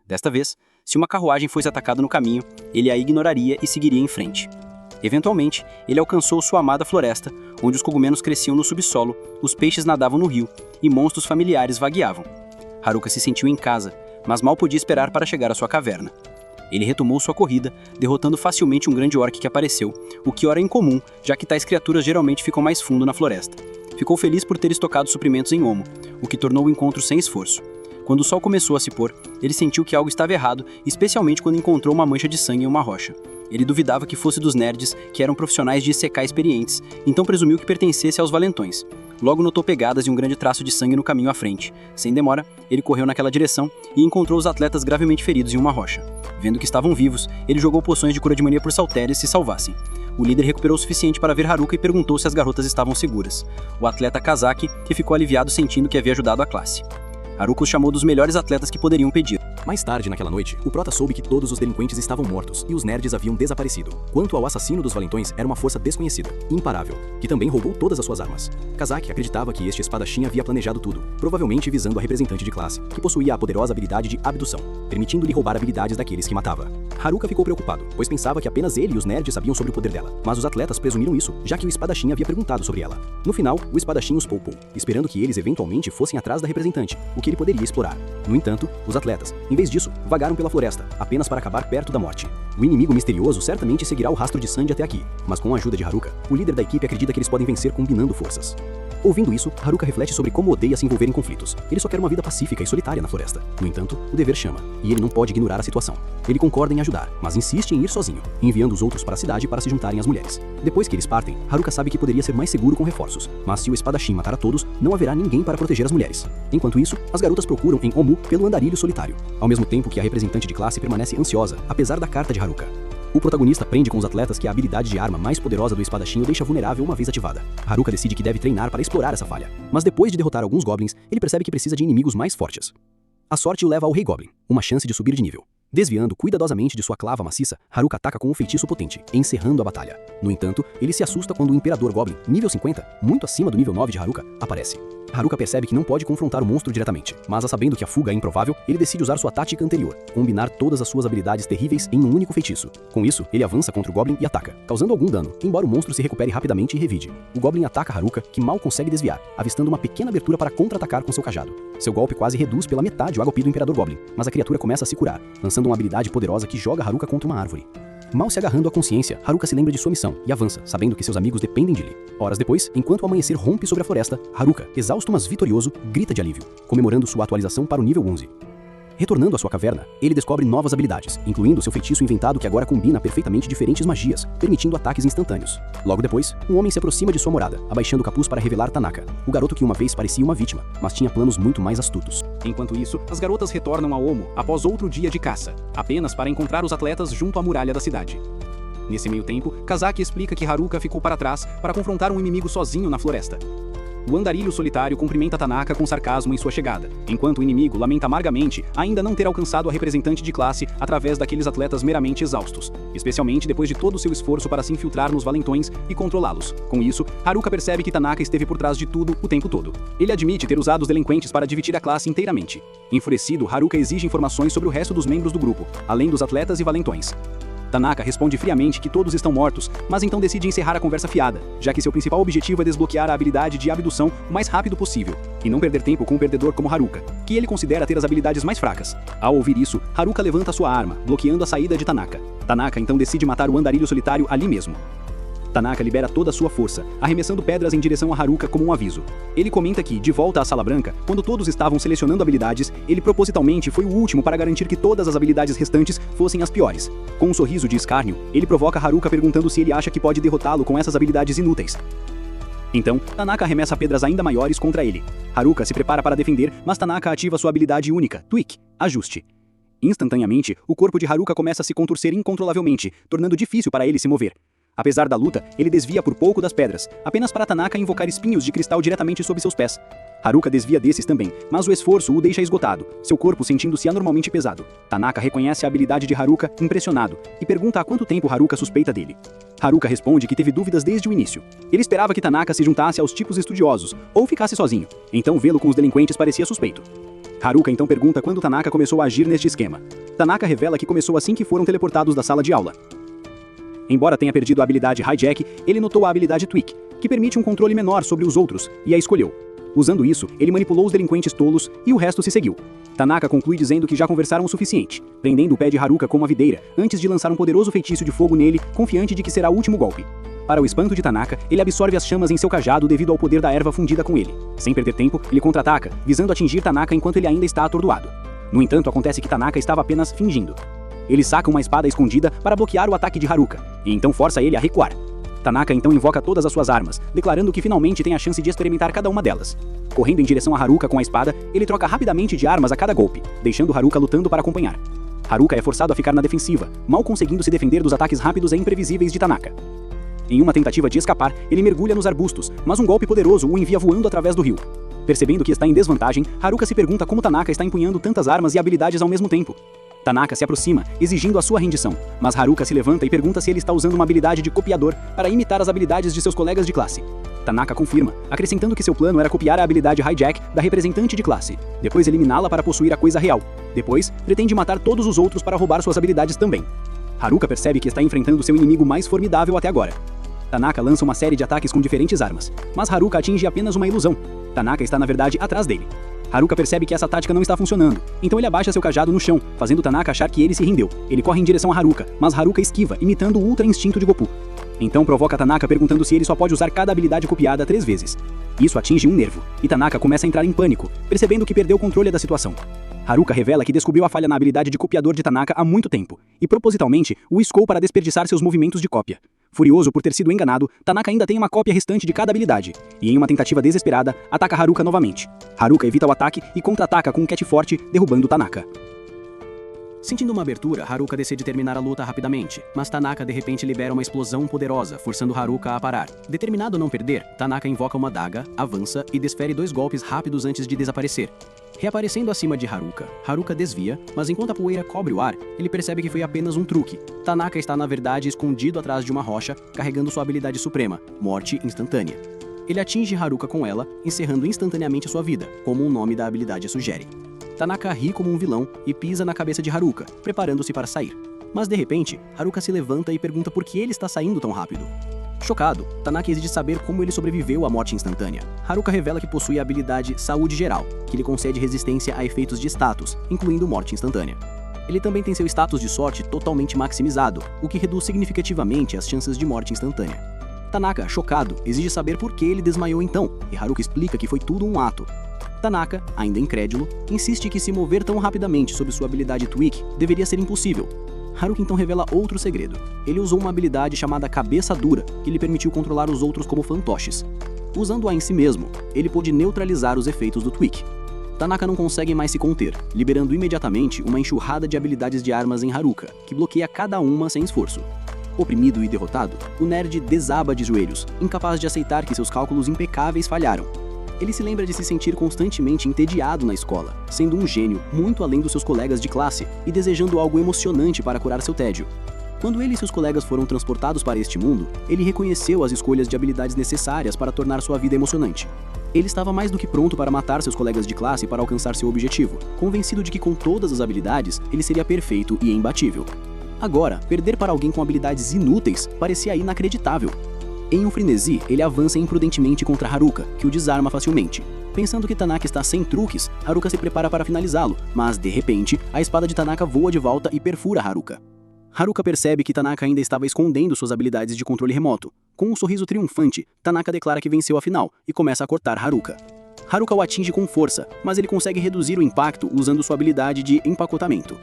Desta vez, se uma carruagem fosse atacada no caminho, ele a ignoraria e seguiria em frente. Eventualmente, ele alcançou sua amada floresta, onde os cogumelos cresciam no subsolo, os peixes nadavam no rio e monstros familiares vagueavam. Haruka se sentiu em casa, mas mal podia esperar para chegar à sua caverna. Ele retomou sua corrida, derrotando facilmente um grande orc que apareceu, o que ora é incomum, já que tais criaturas geralmente ficam mais fundo na floresta. Ficou feliz por ter estocado suprimentos em Omo, o que tornou o encontro sem esforço. Quando o sol começou a se pôr, ele sentiu que algo estava errado, especialmente quando encontrou uma mancha de sangue em uma rocha. Ele duvidava que fosse dos nerds, que eram profissionais de Isekai experientes, então presumiu que pertencesse aos valentões. Logo notou pegadas e um grande traço de sangue no caminho à frente. Sem demora, ele correu naquela direção e encontrou os atletas gravemente feridos em uma rocha. Vendo que estavam vivos, ele jogou poções de cura de mania por Salteres se salvassem. O líder recuperou o suficiente para ver Haruka e perguntou se as garotas estavam seguras. O atleta Kazaki, que ficou aliviado sentindo que havia ajudado a classe. Haruka os chamou dos melhores atletas que poderiam pedir. Mais tarde naquela noite, o Prota soube que todos os delinquentes estavam mortos e os nerds haviam desaparecido. Quanto ao assassino dos valentões, era uma força desconhecida, imparável, que também roubou todas as suas armas. Kazaki acreditava que este espadachim havia planejado tudo, provavelmente visando a representante de classe, que possuía a poderosa habilidade de abdução, permitindo-lhe roubar habilidades daqueles que matava. Haruka ficou preocupado, pois pensava que apenas ele e os nerds sabiam sobre o poder dela, mas os atletas presumiram isso, já que o espadachim havia perguntado sobre ela. No final, o espadachim os poupou, esperando que eles eventualmente fossem atrás da representante, o que ele poderia explorar. No entanto, os atletas, em vez disso, vagaram pela floresta, apenas para acabar perto da morte. O inimigo misterioso certamente seguirá o rastro de Sandy até aqui, mas com a ajuda de Haruka, o líder da equipe acredita que eles podem vencer combinando forças. Ouvindo isso, Haruka reflete sobre como odeia se envolver em conflitos. Ele só quer uma vida pacífica e solitária na floresta. No entanto, o dever chama, e ele não pode ignorar a situação. Ele concorda em ajudar, mas insiste em ir sozinho, enviando os outros para a cidade para se juntarem às mulheres. Depois que eles partem, Haruka sabe que poderia ser mais seguro com reforços, mas se o espadachim matar a todos, não haverá ninguém para proteger as mulheres. Enquanto isso, as garotas procuram em Omu pelo andarilho solitário, ao mesmo tempo que a representante de classe permanece ansiosa, apesar da carta de Haruka. O protagonista aprende com os atletas que a habilidade de arma mais poderosa do espadachim o deixa vulnerável uma vez ativada. Haruka decide que deve treinar para explorar essa falha, mas depois de derrotar alguns goblins, ele percebe que precisa de inimigos mais fortes. A sorte o leva ao Rei Goblin, uma chance de subir de nível. Desviando cuidadosamente de sua clava maciça, Haruka ataca com um feitiço potente, encerrando a batalha. No entanto, ele se assusta quando o Imperador Goblin, nível 50, muito acima do nível 9 de Haruka, aparece. Haruka percebe que não pode confrontar o monstro diretamente, mas sabendo que a fuga é improvável, ele decide usar sua tática anterior, combinar todas as suas habilidades terríveis em um único feitiço. Com isso, ele avança contra o Goblin e ataca, causando algum dano, embora o monstro se recupere rapidamente e revide. O Goblin ataca Haruka, que mal consegue desviar, avistando uma pequena abertura para contra-atacar com seu cajado. Seu golpe quase reduz pela metade o HP do Imperador Goblin, mas a criatura começa a se curar, lançando uma habilidade poderosa que joga Haruka contra uma árvore. Mal se agarrando à consciência, Haruka se lembra de sua missão e avança, sabendo que seus amigos dependem de lhe. Horas depois, enquanto o amanhecer rompe sobre a floresta, Haruka, exausto mas vitorioso, grita de alívio, comemorando sua atualização para o nível 11. Retornando à sua caverna, ele descobre novas habilidades, incluindo seu feitiço inventado que agora combina perfeitamente diferentes magias, permitindo ataques instantâneos. Logo depois, um homem se aproxima de sua morada, abaixando o capuz para revelar Tanaka, o garoto que uma vez parecia uma vítima, mas tinha planos muito mais astutos. Enquanto isso, as garotas retornam a Omo após outro dia de caça, apenas para encontrar os atletas junto à muralha da cidade. Nesse meio tempo, Kazaki explica que Haruka ficou para trás para confrontar um inimigo sozinho na floresta. O andarilho solitário cumprimenta Tanaka com sarcasmo em sua chegada, enquanto o inimigo lamenta amargamente ainda não ter alcançado a representante de classe através daqueles atletas meramente exaustos, especialmente depois de todo o seu esforço para se infiltrar nos valentões e controlá-los. Com isso, Haruka percebe que Tanaka esteve por trás de tudo o tempo todo. Ele admite ter usado os delinquentes para dividir a classe inteiramente. Enfurecido, Haruka exige informações sobre o resto dos membros do grupo, além dos atletas e valentões. Tanaka responde friamente que todos estão mortos, mas então decide encerrar a conversa fiada, já que seu principal objetivo é desbloquear a habilidade de abdução o mais rápido possível, e não perder tempo com um perdedor como Haruka, que ele considera ter as habilidades mais fracas. Ao ouvir isso, Haruka levanta sua arma, bloqueando a saída de Tanaka. Tanaka então decide matar o andarilho solitário ali mesmo. Tanaka libera toda a sua força, arremessando pedras em direção a Haruka como um aviso. Ele comenta que, de volta à Sala Branca, quando todos estavam selecionando habilidades, ele propositalmente foi o último para garantir que todas as habilidades restantes fossem as piores. Com um sorriso de escárnio, ele provoca Haruka perguntando se ele acha que pode derrotá-lo com essas habilidades inúteis. Então, Tanaka arremessa pedras ainda maiores contra ele. Haruka se prepara para defender, mas Tanaka ativa sua habilidade única, Tweak, Ajuste. Instantaneamente, o corpo de Haruka começa a se contorcer incontrolavelmente, tornando difícil para ele se mover. Apesar da luta, ele desvia por pouco das pedras, apenas para Tanaka invocar espinhos de cristal diretamente sob seus pés. Haruka desvia desses também, mas o esforço o deixa esgotado, seu corpo sentindo-se anormalmente pesado. Tanaka reconhece a habilidade de Haruka, impressionado, e pergunta há quanto tempo Haruka suspeita dele. Haruka responde que teve dúvidas desde o início. Ele esperava que Tanaka se juntasse aos tipos estudiosos, ou ficasse sozinho, então vê-lo com os delinquentes parecia suspeito. Haruka então pergunta quando Tanaka começou a agir neste esquema. Tanaka revela que começou assim que foram teleportados da sala de aula. Embora tenha perdido a habilidade Hijack, ele notou a habilidade Tweak, que permite um controle menor sobre os outros, e a escolheu. Usando isso, ele manipulou os delinquentes tolos e o resto se seguiu. Tanaka conclui dizendo que já conversaram o suficiente, prendendo o pé de Haruka com uma videira, antes de lançar um poderoso feitiço de fogo nele, confiante de que será o último golpe. Para o espanto de Tanaka, ele absorve as chamas em seu cajado devido ao poder da erva fundida com ele. Sem perder tempo, ele contra-ataca, visando atingir Tanaka enquanto ele ainda está atordoado. No entanto, acontece que Tanaka estava apenas fingindo. Ele saca uma espada escondida para bloquear o ataque de Haruka, e então força ele a recuar. Tanaka então invoca todas as suas armas, declarando que finalmente tem a chance de experimentar cada uma delas. Correndo em direção a Haruka com a espada, ele troca rapidamente de armas a cada golpe, deixando Haruka lutando para acompanhar. Haruka é forçado a ficar na defensiva, mal conseguindo se defender dos ataques rápidos e imprevisíveis de Tanaka. Em uma tentativa de escapar, ele mergulha nos arbustos, mas um golpe poderoso o envia voando através do rio. Percebendo que está em desvantagem, Haruka se pergunta como Tanaka está empunhando tantas armas e habilidades ao mesmo tempo. Tanaka se aproxima, exigindo a sua rendição, mas Haruka se levanta e pergunta se ele está usando uma habilidade de copiador para imitar as habilidades de seus colegas de classe. Tanaka confirma, acrescentando que seu plano era copiar a habilidade Hijack da representante de classe, depois eliminá-la para possuir a coisa real. Depois, pretende matar todos os outros para roubar suas habilidades também. Haruka percebe que está enfrentando seu inimigo mais formidável até agora. Tanaka lança uma série de ataques com diferentes armas, mas Haruka atinge apenas uma ilusão. Tanaka está na verdade atrás dele. Haruka percebe que essa tática não está funcionando, então ele abaixa seu cajado no chão, fazendo Tanaka achar que ele se rendeu. Ele corre em direção a Haruka, mas Haruka esquiva, imitando o Ultra Instinto de Goku. Então provoca Tanaka perguntando se ele só pode usar cada habilidade copiada 3 vezes. Isso atinge um nervo, e Tanaka começa a entrar em pânico, percebendo que perdeu o controle da situação. Haruka revela que descobriu a falha na habilidade de copiador de Tanaka há muito tempo, e propositalmente o escou para desperdiçar seus movimentos de cópia. Furioso por ter sido enganado, Tanaka ainda tem uma cópia restante de cada habilidade, e em uma tentativa desesperada, ataca Haruka novamente. Haruka evita o ataque e contra-ataca com um catch forte, derrubando Tanaka. Sentindo uma abertura, Haruka decide terminar a luta rapidamente, mas Tanaka de repente libera uma explosão poderosa, forçando Haruka a parar. Determinado a não perder, Tanaka invoca uma adaga, avança e desfere 2 golpes rápidos antes de desaparecer. Reaparecendo acima de Haruka, Haruka desvia, mas enquanto a poeira cobre o ar, ele percebe que foi apenas um truque. Tanaka está na verdade escondido atrás de uma rocha, carregando sua habilidade suprema, Morte Instantânea. Ele atinge Haruka com ela, encerrando instantaneamente sua vida, como o nome da habilidade sugere. Tanaka ri como um vilão e pisa na cabeça de Haruka, preparando-se para sair. Mas de repente, Haruka se levanta e pergunta por que ele está saindo tão rápido. Chocado, Tanaka exige saber como ele sobreviveu à morte instantânea. Haruka revela que possui a habilidade Saúde Geral, que lhe concede resistência a efeitos de status, incluindo morte instantânea. Ele também tem seu status de sorte totalmente maximizado, o que reduz significativamente as chances de morte instantânea. Tanaka, chocado, exige saber por que ele desmaiou então, e Haruka explica que foi tudo um ato. Tanaka, ainda incrédulo, insiste que se mover tão rapidamente sob sua habilidade Tweak deveria ser impossível. Haruka então revela outro segredo. Ele usou uma habilidade chamada Cabeça Dura, que lhe permitiu controlar os outros como fantoches. Usando-a em si mesmo, ele pôde neutralizar os efeitos do Tweak. Tanaka não consegue mais se conter, liberando imediatamente uma enxurrada de habilidades de armas em Haruka, que bloqueia cada uma sem esforço. Oprimido e derrotado, o nerd desaba de joelhos, incapaz de aceitar que seus cálculos impecáveis falharam. Ele se lembra de se sentir constantemente entediado na escola, sendo um gênio muito além dos seus colegas de classe e desejando algo emocionante para curar seu tédio. Quando ele e seus colegas foram transportados para este mundo, ele reconheceu as escolhas de habilidades necessárias para tornar sua vida emocionante. Ele estava mais do que pronto para matar seus colegas de classe para alcançar seu objetivo, convencido de que com todas as habilidades, ele seria perfeito e imbatível. Agora, perder para alguém com habilidades inúteis parecia inacreditável. Em um frenesi, ele avança imprudentemente contra Haruka, que o desarma facilmente. Pensando que Tanaka está sem truques, Haruka se prepara para finalizá-lo, mas, de repente, a espada de Tanaka voa de volta e perfura Haruka. Haruka percebe que Tanaka ainda estava escondendo suas habilidades de controle remoto. Com um sorriso triunfante, Tanaka declara que venceu a final e começa a cortar Haruka. Haruka o atinge com força, mas ele consegue reduzir o impacto usando sua habilidade de empacotamento.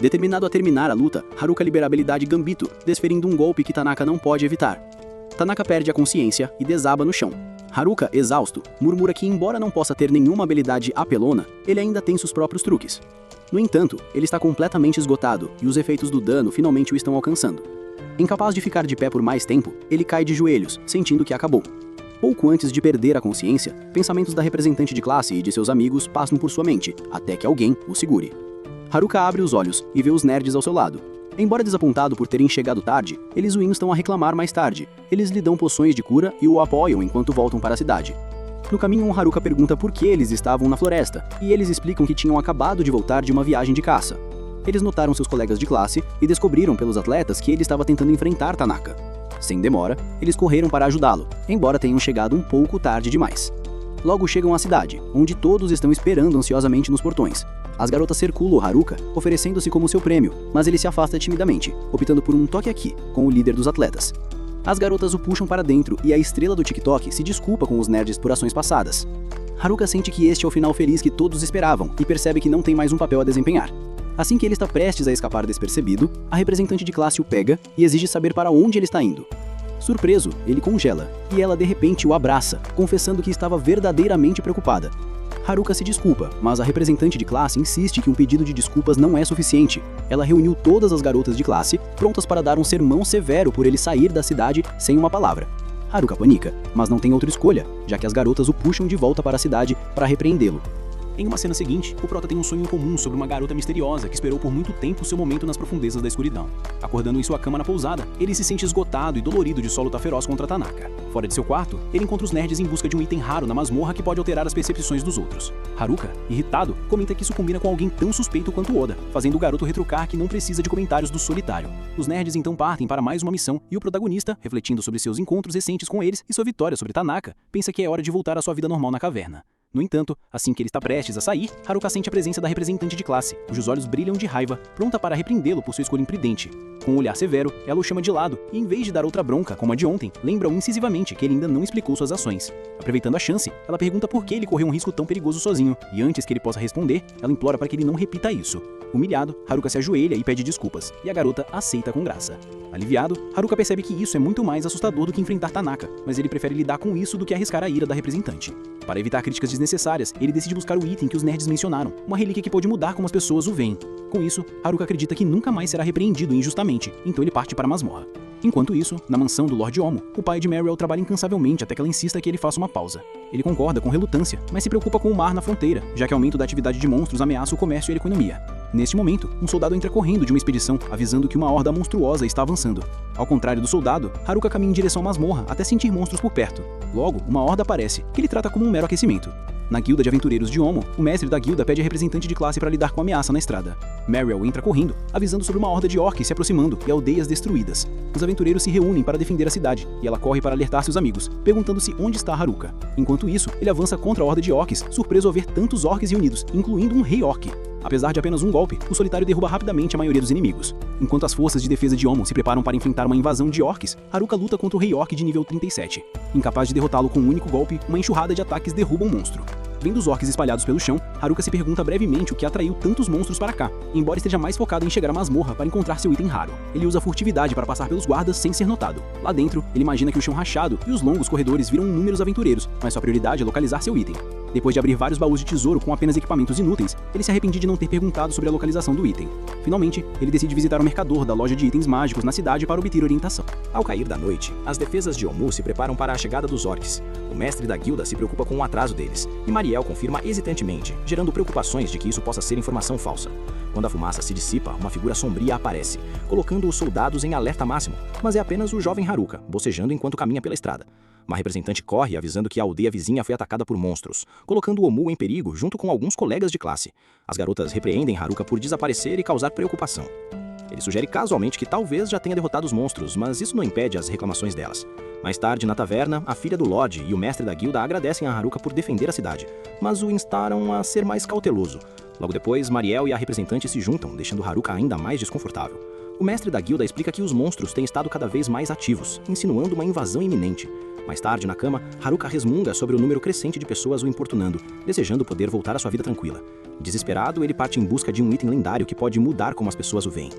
Determinado a terminar a luta, Haruka libera a habilidade Gambito, desferindo um golpe que Tanaka não pode evitar. Tanaka perde a consciência e desaba no chão. Haruka, exausto, murmura que embora não possa ter nenhuma habilidade apelona, ele ainda tem seus próprios truques. No entanto, ele está completamente esgotado e os efeitos do dano finalmente o estão alcançando. Incapaz de ficar de pé por mais tempo, ele cai de joelhos, sentindo que acabou. Pouco antes de perder a consciência, pensamentos da representante de classe e de seus amigos passam por sua mente, até que alguém o segure. Haruka abre os olhos e vê os nerds ao seu lado. Embora desapontado por terem chegado tarde, eles o instam a reclamar mais tarde. Eles lhe dão poções de cura e o apoiam enquanto voltam para a cidade. No caminho, Haruka pergunta por que eles estavam na floresta, e eles explicam que tinham acabado de voltar de uma viagem de caça. Eles notaram seus colegas de classe e descobriram pelos atletas que ele estava tentando enfrentar Tanaka. Sem demora, eles correram para ajudá-lo, embora tenham chegado um pouco tarde demais. Logo chegam à cidade, onde todos estão esperando ansiosamente nos portões. As garotas circulam Haruka, oferecendo-se como seu prêmio, mas ele se afasta timidamente, optando por um toque aqui, com o líder dos atletas. As garotas o puxam para dentro e a estrela do TikTok se desculpa com os nerds por ações passadas. Haruka sente que este é o final feliz que todos esperavam e percebe que não tem mais um papel a desempenhar. Assim que ele está prestes a escapar despercebido, a representante de classe o pega e exige saber para onde ele está indo. Surpreso, ele congela, e ela de repente o abraça, confessando que estava verdadeiramente preocupada. Haruka se desculpa, mas a representante de classe insiste que um pedido de desculpas não é suficiente. Ela reuniu todas as garotas de classe, prontas para dar um sermão severo por ele sair da cidade sem uma palavra. Haruka panica, mas não tem outra escolha, já que as garotas o puxam de volta para a cidade para repreendê-lo. Em uma cena seguinte, o prota tem um sonho comum sobre uma garota misteriosa que esperou por muito tempo seu momento nas profundezas da escuridão. Acordando em sua cama na pousada, ele se sente esgotado e dolorido de só lutar feroz contra Tanaka. Fora de seu quarto, ele encontra os nerds em busca de um item raro na masmorra que pode alterar as percepções dos outros. Haruka, irritado, comenta que isso combina com alguém tão suspeito quanto Oda, fazendo o garoto retrucar que não precisa de comentários do solitário. Os nerds então partem para mais uma missão e o protagonista, refletindo sobre seus encontros recentes com eles e sua vitória sobre Tanaka, pensa que é hora de voltar à sua vida normal na caverna. No entanto, assim que ele está prestes a sair, Haruka sente a presença da representante de classe, cujos olhos brilham de raiva, pronta para repreendê-lo por sua escolha imprudente. Com um olhar severo, ela o chama de lado e, em vez de dar outra bronca, como a de ontem, lembra-o incisivamente que ele ainda não explicou suas ações. Aproveitando a chance, ela pergunta por que ele correu um risco tão perigoso sozinho, e antes que ele possa responder, ela implora para que ele não repita isso. Humilhado, Haruka se ajoelha e pede desculpas, e a garota aceita com graça. Aliviado, Haruka percebe que isso é muito mais assustador do que enfrentar Tanaka, mas ele prefere lidar com isso do que arriscar a ira da representante. Para evitar críticas desnecessárias, ele decide buscar o item que os nerds mencionaram, uma relíquia que pode mudar como as pessoas o veem. Com isso, Haruka acredita que nunca mais será repreendido injustamente, então ele parte para a masmorra. Enquanto isso, na mansão do Lord Omo, o pai de Meryl trabalha incansavelmente até que ela insista que ele faça uma pausa. Ele concorda com relutância, mas se preocupa com o mar na fronteira, já que o aumento da atividade de monstros ameaça o comércio e a economia. Neste momento, um soldado entra correndo de uma expedição, avisando que uma horda monstruosa está avançando. Ao contrário do soldado, Haruka caminha em direção à masmorra até sentir monstros por perto. Logo, uma horda aparece, que ele trata como um mero aquecimento. Na guilda de aventureiros de Omo, o mestre da guilda pede a representante de classe para lidar com a ameaça na estrada. Meryl entra correndo, avisando sobre uma horda de orcs se aproximando e aldeias destruídas. Os aventureiros se reúnem para defender a cidade, e ela corre para alertar seus amigos, perguntando-se onde está Haruka. Enquanto isso, ele avança contra a horda de orcs, surpreso ao ver tantos orcs reunidos, incluindo um rei orc. Apesar de apenas um golpe, o solitário derruba rapidamente a maioria dos inimigos. Enquanto as forças de defesa de Omon se preparam para enfrentar uma invasão de orcs, Haruka luta contra o Rei Orc de nível 37. Incapaz de derrotá-lo com um único golpe, uma enxurrada de ataques derruba o monstro. Vendo os orcs espalhados pelo chão, Haruka se pergunta brevemente o que atraiu tantos monstros para cá, embora esteja mais focado em chegar à masmorra para encontrar seu item raro. Ele usa a furtividade para passar pelos guardas sem ser notado. Lá dentro, ele imagina que o chão rachado e os longos corredores viram inúmeros aventureiros, mas sua prioridade é localizar seu item. Depois de abrir vários baús de tesouro com apenas equipamentos inúteis, ele se arrepende de não ter perguntado sobre a localização do item. Finalmente, ele decide visitar o mercador da loja de itens mágicos na cidade para obter orientação. Ao cair da noite, as defesas de Omu se preparam para a chegada dos orcs. O mestre da guilda se preocupa com o atraso deles, e Mariel confirma hesitantemente, gerando preocupações de que isso possa ser informação falsa. Quando a fumaça se dissipa, uma figura sombria aparece, colocando os soldados em alerta máximo, mas é apenas o jovem Haruka, bocejando enquanto caminha pela estrada. Uma representante corre avisando que a aldeia vizinha foi atacada por monstros, colocando Omu em perigo junto com alguns colegas de classe. As garotas repreendem Haruka por desaparecer e causar preocupação. Ele sugere casualmente que talvez já tenha derrotado os monstros, mas isso não impede as reclamações delas. Mais tarde, na taverna, a filha do Lorde e o mestre da guilda agradecem a Haruka por defender a cidade, mas o instaram a ser mais cauteloso. Logo depois, Mariel e a representante se juntam, deixando Haruka ainda mais desconfortável. O mestre da guilda explica que os monstros têm estado cada vez mais ativos, insinuando uma invasão iminente. Mais tarde, na cama, Haruka resmunga sobre o número crescente de pessoas o importunando, desejando poder voltar à sua vida tranquila. Desesperado, ele parte em busca de um item lendário que pode mudar como as pessoas o veem.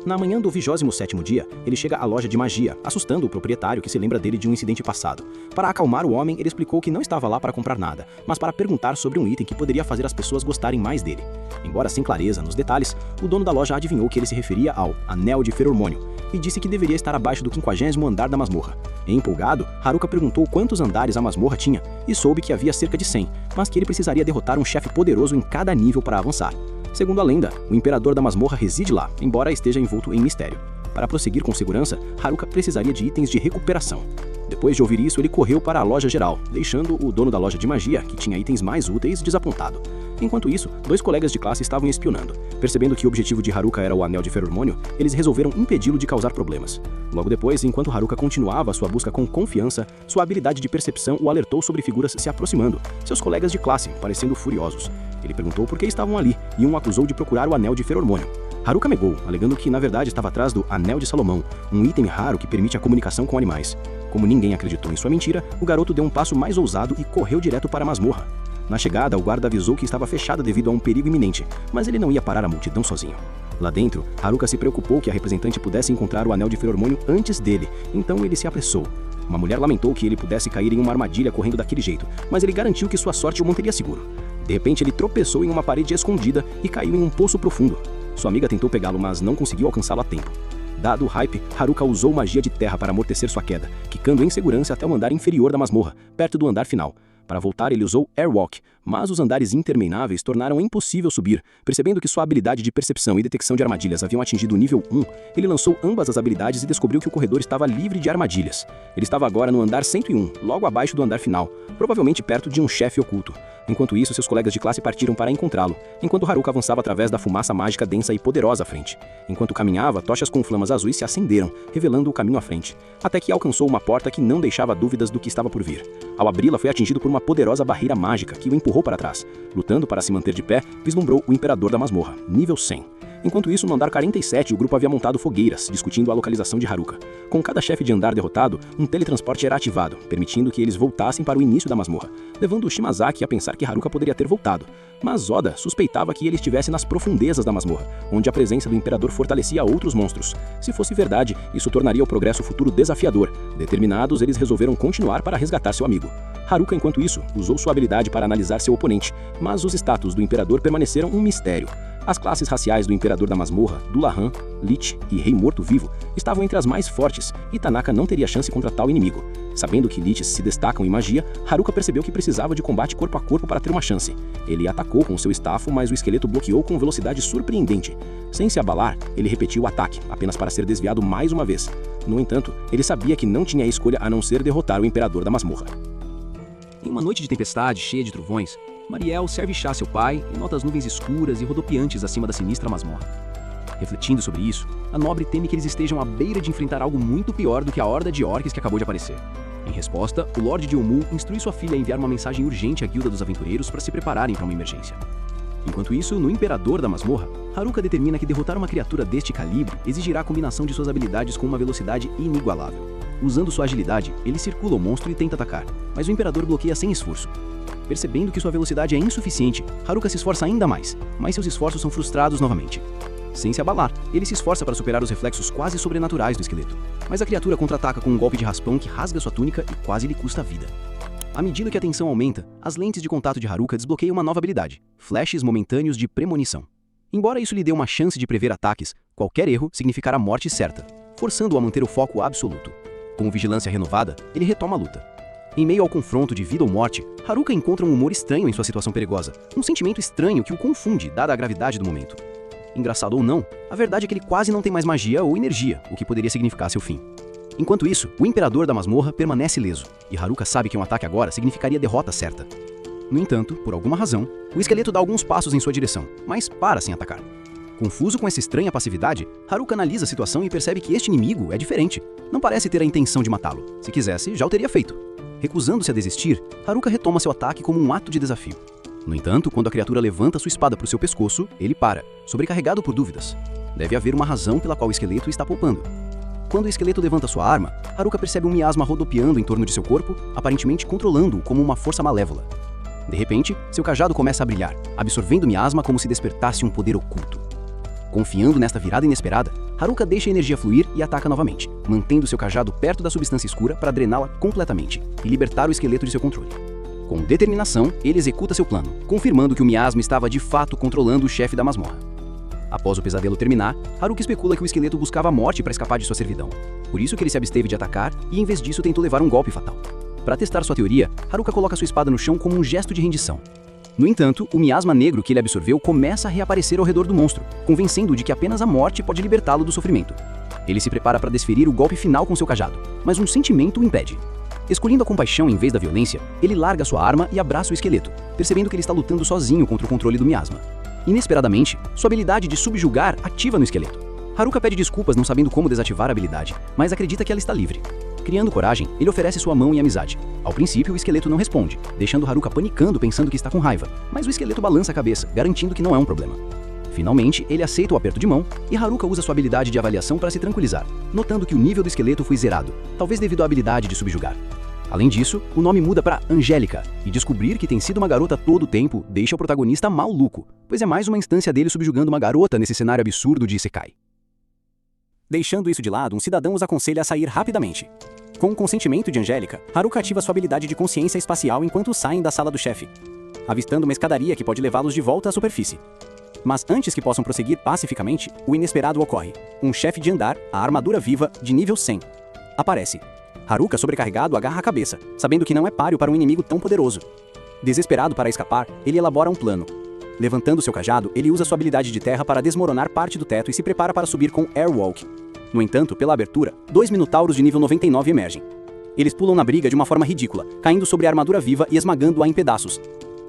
Na manhã do 27º dia, ele chega à loja de magia, assustando o proprietário que se lembra dele de um incidente passado. Para acalmar o homem, ele explicou que não estava lá para comprar nada, mas para perguntar sobre um item que poderia fazer as pessoas gostarem mais dele. Embora sem clareza nos detalhes, o dono da loja adivinhou que ele se referia ao Anel de Feromônio e disse que deveria estar abaixo do 50º andar da masmorra. Empolgado, Haruka perguntou quantos andares a masmorra tinha e soube que havia cerca de 100, mas que ele precisaria derrotar um chefe poderoso em cada nível para avançar. Segundo a lenda, o imperador da masmorra reside lá, embora esteja envolto em mistério. Para prosseguir com segurança, Haruka precisaria de itens de recuperação. Depois de ouvir isso, ele correu para a loja geral, deixando o dono da loja de magia, que tinha itens mais úteis, desapontado. Enquanto isso, dois colegas de classe estavam espionando. Percebendo que o objetivo de Haruka era o Anel de Feromônio, eles resolveram impedi-lo de causar problemas. Logo depois, enquanto Haruka continuava sua busca com confiança, sua habilidade de percepção o alertou sobre figuras se aproximando, seus colegas de classe, parecendo furiosos. Ele perguntou por que estavam ali, e um acusou de procurar o Anel de Feromônio. Haruka negou, alegando que na verdade estava atrás do Anel de Salomão, um item raro que permite a comunicação com animais. Como ninguém acreditou em sua mentira, o garoto deu um passo mais ousado e correu direto para a masmorra. Na chegada, o guarda avisou que estava fechada devido a um perigo iminente, mas ele não ia parar a multidão sozinho. Lá dentro, Haruka se preocupou que a representante pudesse encontrar o Anel de Feromônio antes dele, então ele se apressou. Uma mulher lamentou que ele pudesse cair em uma armadilha correndo daquele jeito, mas ele garantiu que sua sorte o manteria seguro. De repente, ele tropeçou em uma parede escondida e caiu em um poço profundo. Sua amiga tentou pegá-lo, mas não conseguiu alcançá-lo a tempo. Dado o hype, Haruka usou magia de terra para amortecer sua queda, quicando em segurança até o andar inferior da masmorra, perto do andar final. Para voltar, ele usou Airwalk, mas os andares intermináveis tornaram impossível subir. Percebendo que sua habilidade de percepção e detecção de armadilhas haviam atingido o nível 1, ele lançou ambas as habilidades e descobriu que o corredor estava livre de armadilhas. Ele estava agora no andar 101, logo abaixo do andar final, provavelmente perto de um chefe oculto. Enquanto isso, seus colegas de classe partiram para encontrá-lo, enquanto Haruka avançava através da fumaça mágica densa e poderosa à frente. Enquanto caminhava, tochas com flamas azuis se acenderam, revelando o caminho à frente, até que alcançou uma porta que não deixava dúvidas do que estava por vir. Ao abri-la, foi atingido por uma poderosa barreira mágica que o empurrou para trás. Lutando para se manter de pé, vislumbrou o imperador da masmorra, nível 100. Enquanto isso, no andar 47, o grupo havia montado fogueiras, discutindo a localização de Haruka. Com cada chefe de andar derrotado, um teletransporte era ativado, permitindo que eles voltassem para o início da masmorra, levando Shimazaki a pensar que Haruka poderia ter voltado. Mas Oda suspeitava que ele estivesse nas profundezas da masmorra, onde a presença do imperador fortalecia outros monstros. Se fosse verdade, isso tornaria o progresso futuro desafiador. Determinados, eles resolveram continuar para resgatar seu amigo. Haruka, enquanto isso, usou sua habilidade para analisar seu oponente, mas os status do imperador permaneceram um mistério. As classes raciais do Imperador da Masmorra, Dullahan, Lich e Rei Morto-Vivo estavam entre as mais fortes, e Tanaka não teria chance contra tal inimigo. Sabendo que Liches se destacam em magia, Haruka percebeu que precisava de combate corpo a corpo para ter uma chance. Ele atacou com seu estafo, mas o esqueleto bloqueou com velocidade surpreendente. Sem se abalar, ele repetiu o ataque, apenas para ser desviado mais uma vez. No entanto, ele sabia que não tinha escolha a não ser derrotar o Imperador da Masmorra. Em uma noite de tempestade cheia de trovões, Mariel serve chá a seu pai e nota as nuvens escuras e rodopiantes acima da sinistra masmorra. Refletindo sobre isso, a nobre teme que eles estejam à beira de enfrentar algo muito pior do que a horda de orcs que acabou de aparecer. Em resposta, o Lorde de Omu instrui sua filha a enviar uma mensagem urgente à Guilda dos Aventureiros para se prepararem para uma emergência. Enquanto isso, no Imperador da Masmorra, Haruka determina que derrotar uma criatura deste calibre exigirá a combinação de suas habilidades com uma velocidade inigualável. Usando sua agilidade, ele circula o monstro e tenta atacar, mas o Imperador bloqueia sem esforço. Percebendo que sua velocidade é insuficiente, Haruka se esforça ainda mais, mas seus esforços são frustrados novamente. Sem se abalar, ele se esforça para superar os reflexos quase sobrenaturais do esqueleto, mas a criatura contra-ataca com um golpe de raspão que rasga sua túnica e quase lhe custa a vida. À medida que a tensão aumenta, as lentes de contato de Haruka desbloqueiam uma nova habilidade, flashes momentâneos de premonição. Embora isso lhe dê uma chance de prever ataques, qualquer erro significará morte certa, forçando-o a manter o foco absoluto. Com vigilância renovada, ele retoma a luta. Em meio ao confronto de vida ou morte, Haruka encontra um humor estranho em sua situação perigosa, um sentimento estranho que o confunde, dada a gravidade do momento. Engraçado ou não, a verdade é que ele quase não tem mais magia ou energia, o que poderia significar seu fim. Enquanto isso, o Imperador da Masmorra permanece ileso, e Haruka sabe que um ataque agora significaria derrota certa. No entanto, por alguma razão, o esqueleto dá alguns passos em sua direção, mas para sem atacar. Confuso com essa estranha passividade, Haruka analisa a situação e percebe que este inimigo é diferente. Não parece ter a intenção de matá-lo. Se quisesse, já o teria feito. Recusando-se a desistir, Haruka retoma seu ataque como um ato de desafio. No entanto, quando a criatura levanta sua espada para o seu pescoço, ele para, sobrecarregado por dúvidas. Deve haver uma razão pela qual o esqueleto está poupando. Quando o esqueleto levanta sua arma, Haruka percebe um miasma rodopiando em torno de seu corpo, aparentemente controlando-o como uma força malévola. De repente, seu cajado começa a brilhar, absorvendo o miasma como se despertasse um poder oculto. Confiando nesta virada inesperada, Haruka deixa a energia fluir e ataca novamente, mantendo seu cajado perto da substância escura para drená-la completamente e libertar o esqueleto de seu controle. Com determinação, ele executa seu plano, confirmando que o miasma estava de fato controlando o chefe da masmorra. Após o pesadelo terminar, Haruka especula que o esqueleto buscava a morte para escapar de sua servidão. Por isso que ele se absteve de atacar e, em vez disso, tentou levar um golpe fatal. Para testar sua teoria, Haruka coloca sua espada no chão como um gesto de rendição. No entanto, o miasma negro que ele absorveu começa a reaparecer ao redor do monstro, convencendo-o de que apenas a morte pode libertá-lo do sofrimento. Ele se prepara para desferir o golpe final com seu cajado, mas um sentimento o impede. Escolhendo a compaixão em vez da violência, ele larga sua arma e abraça o esqueleto, percebendo que ele está lutando sozinho contra o controle do miasma. Inesperadamente, sua habilidade de subjugar ativa no esqueleto. Haruka pede desculpas não sabendo como desativar a habilidade, mas acredita que ela está livre. Criando coragem, ele oferece sua mão em amizade. Ao princípio, o esqueleto não responde, deixando Haruka panicando pensando que está com raiva, mas o esqueleto balança a cabeça, garantindo que não é um problema. Finalmente, ele aceita o aperto de mão e Haruka usa sua habilidade de avaliação para se tranquilizar, notando que o nível do esqueleto foi zerado, talvez devido à habilidade de subjugar. Além disso, o nome muda para Angélica, e descobrir que tem sido uma garota todo o tempo deixa o protagonista maluco, pois é mais uma instância dele subjugando uma garota nesse cenário absurdo de Isekai. Deixando isso de lado, um cidadão os aconselha a sair rapidamente. Com o consentimento de Angélica, Haruka ativa sua habilidade de consciência espacial enquanto saem da sala do chefe, avistando uma escadaria que pode levá-los de volta à superfície. Mas antes que possam prosseguir pacificamente, o inesperado ocorre. Um chefe de andar, a armadura viva, de nível 100, aparece. Haruka, sobrecarregado, agarra a cabeça, sabendo que não é páreo para um inimigo tão poderoso. Desesperado para escapar, ele elabora um plano. Levantando seu cajado, ele usa sua habilidade de terra para desmoronar parte do teto e se prepara para subir com Airwalk. No entanto, pela abertura, 2 minotauros de nível 99 emergem. Eles pulam na briga de uma forma ridícula, caindo sobre a armadura viva e esmagando-a em pedaços.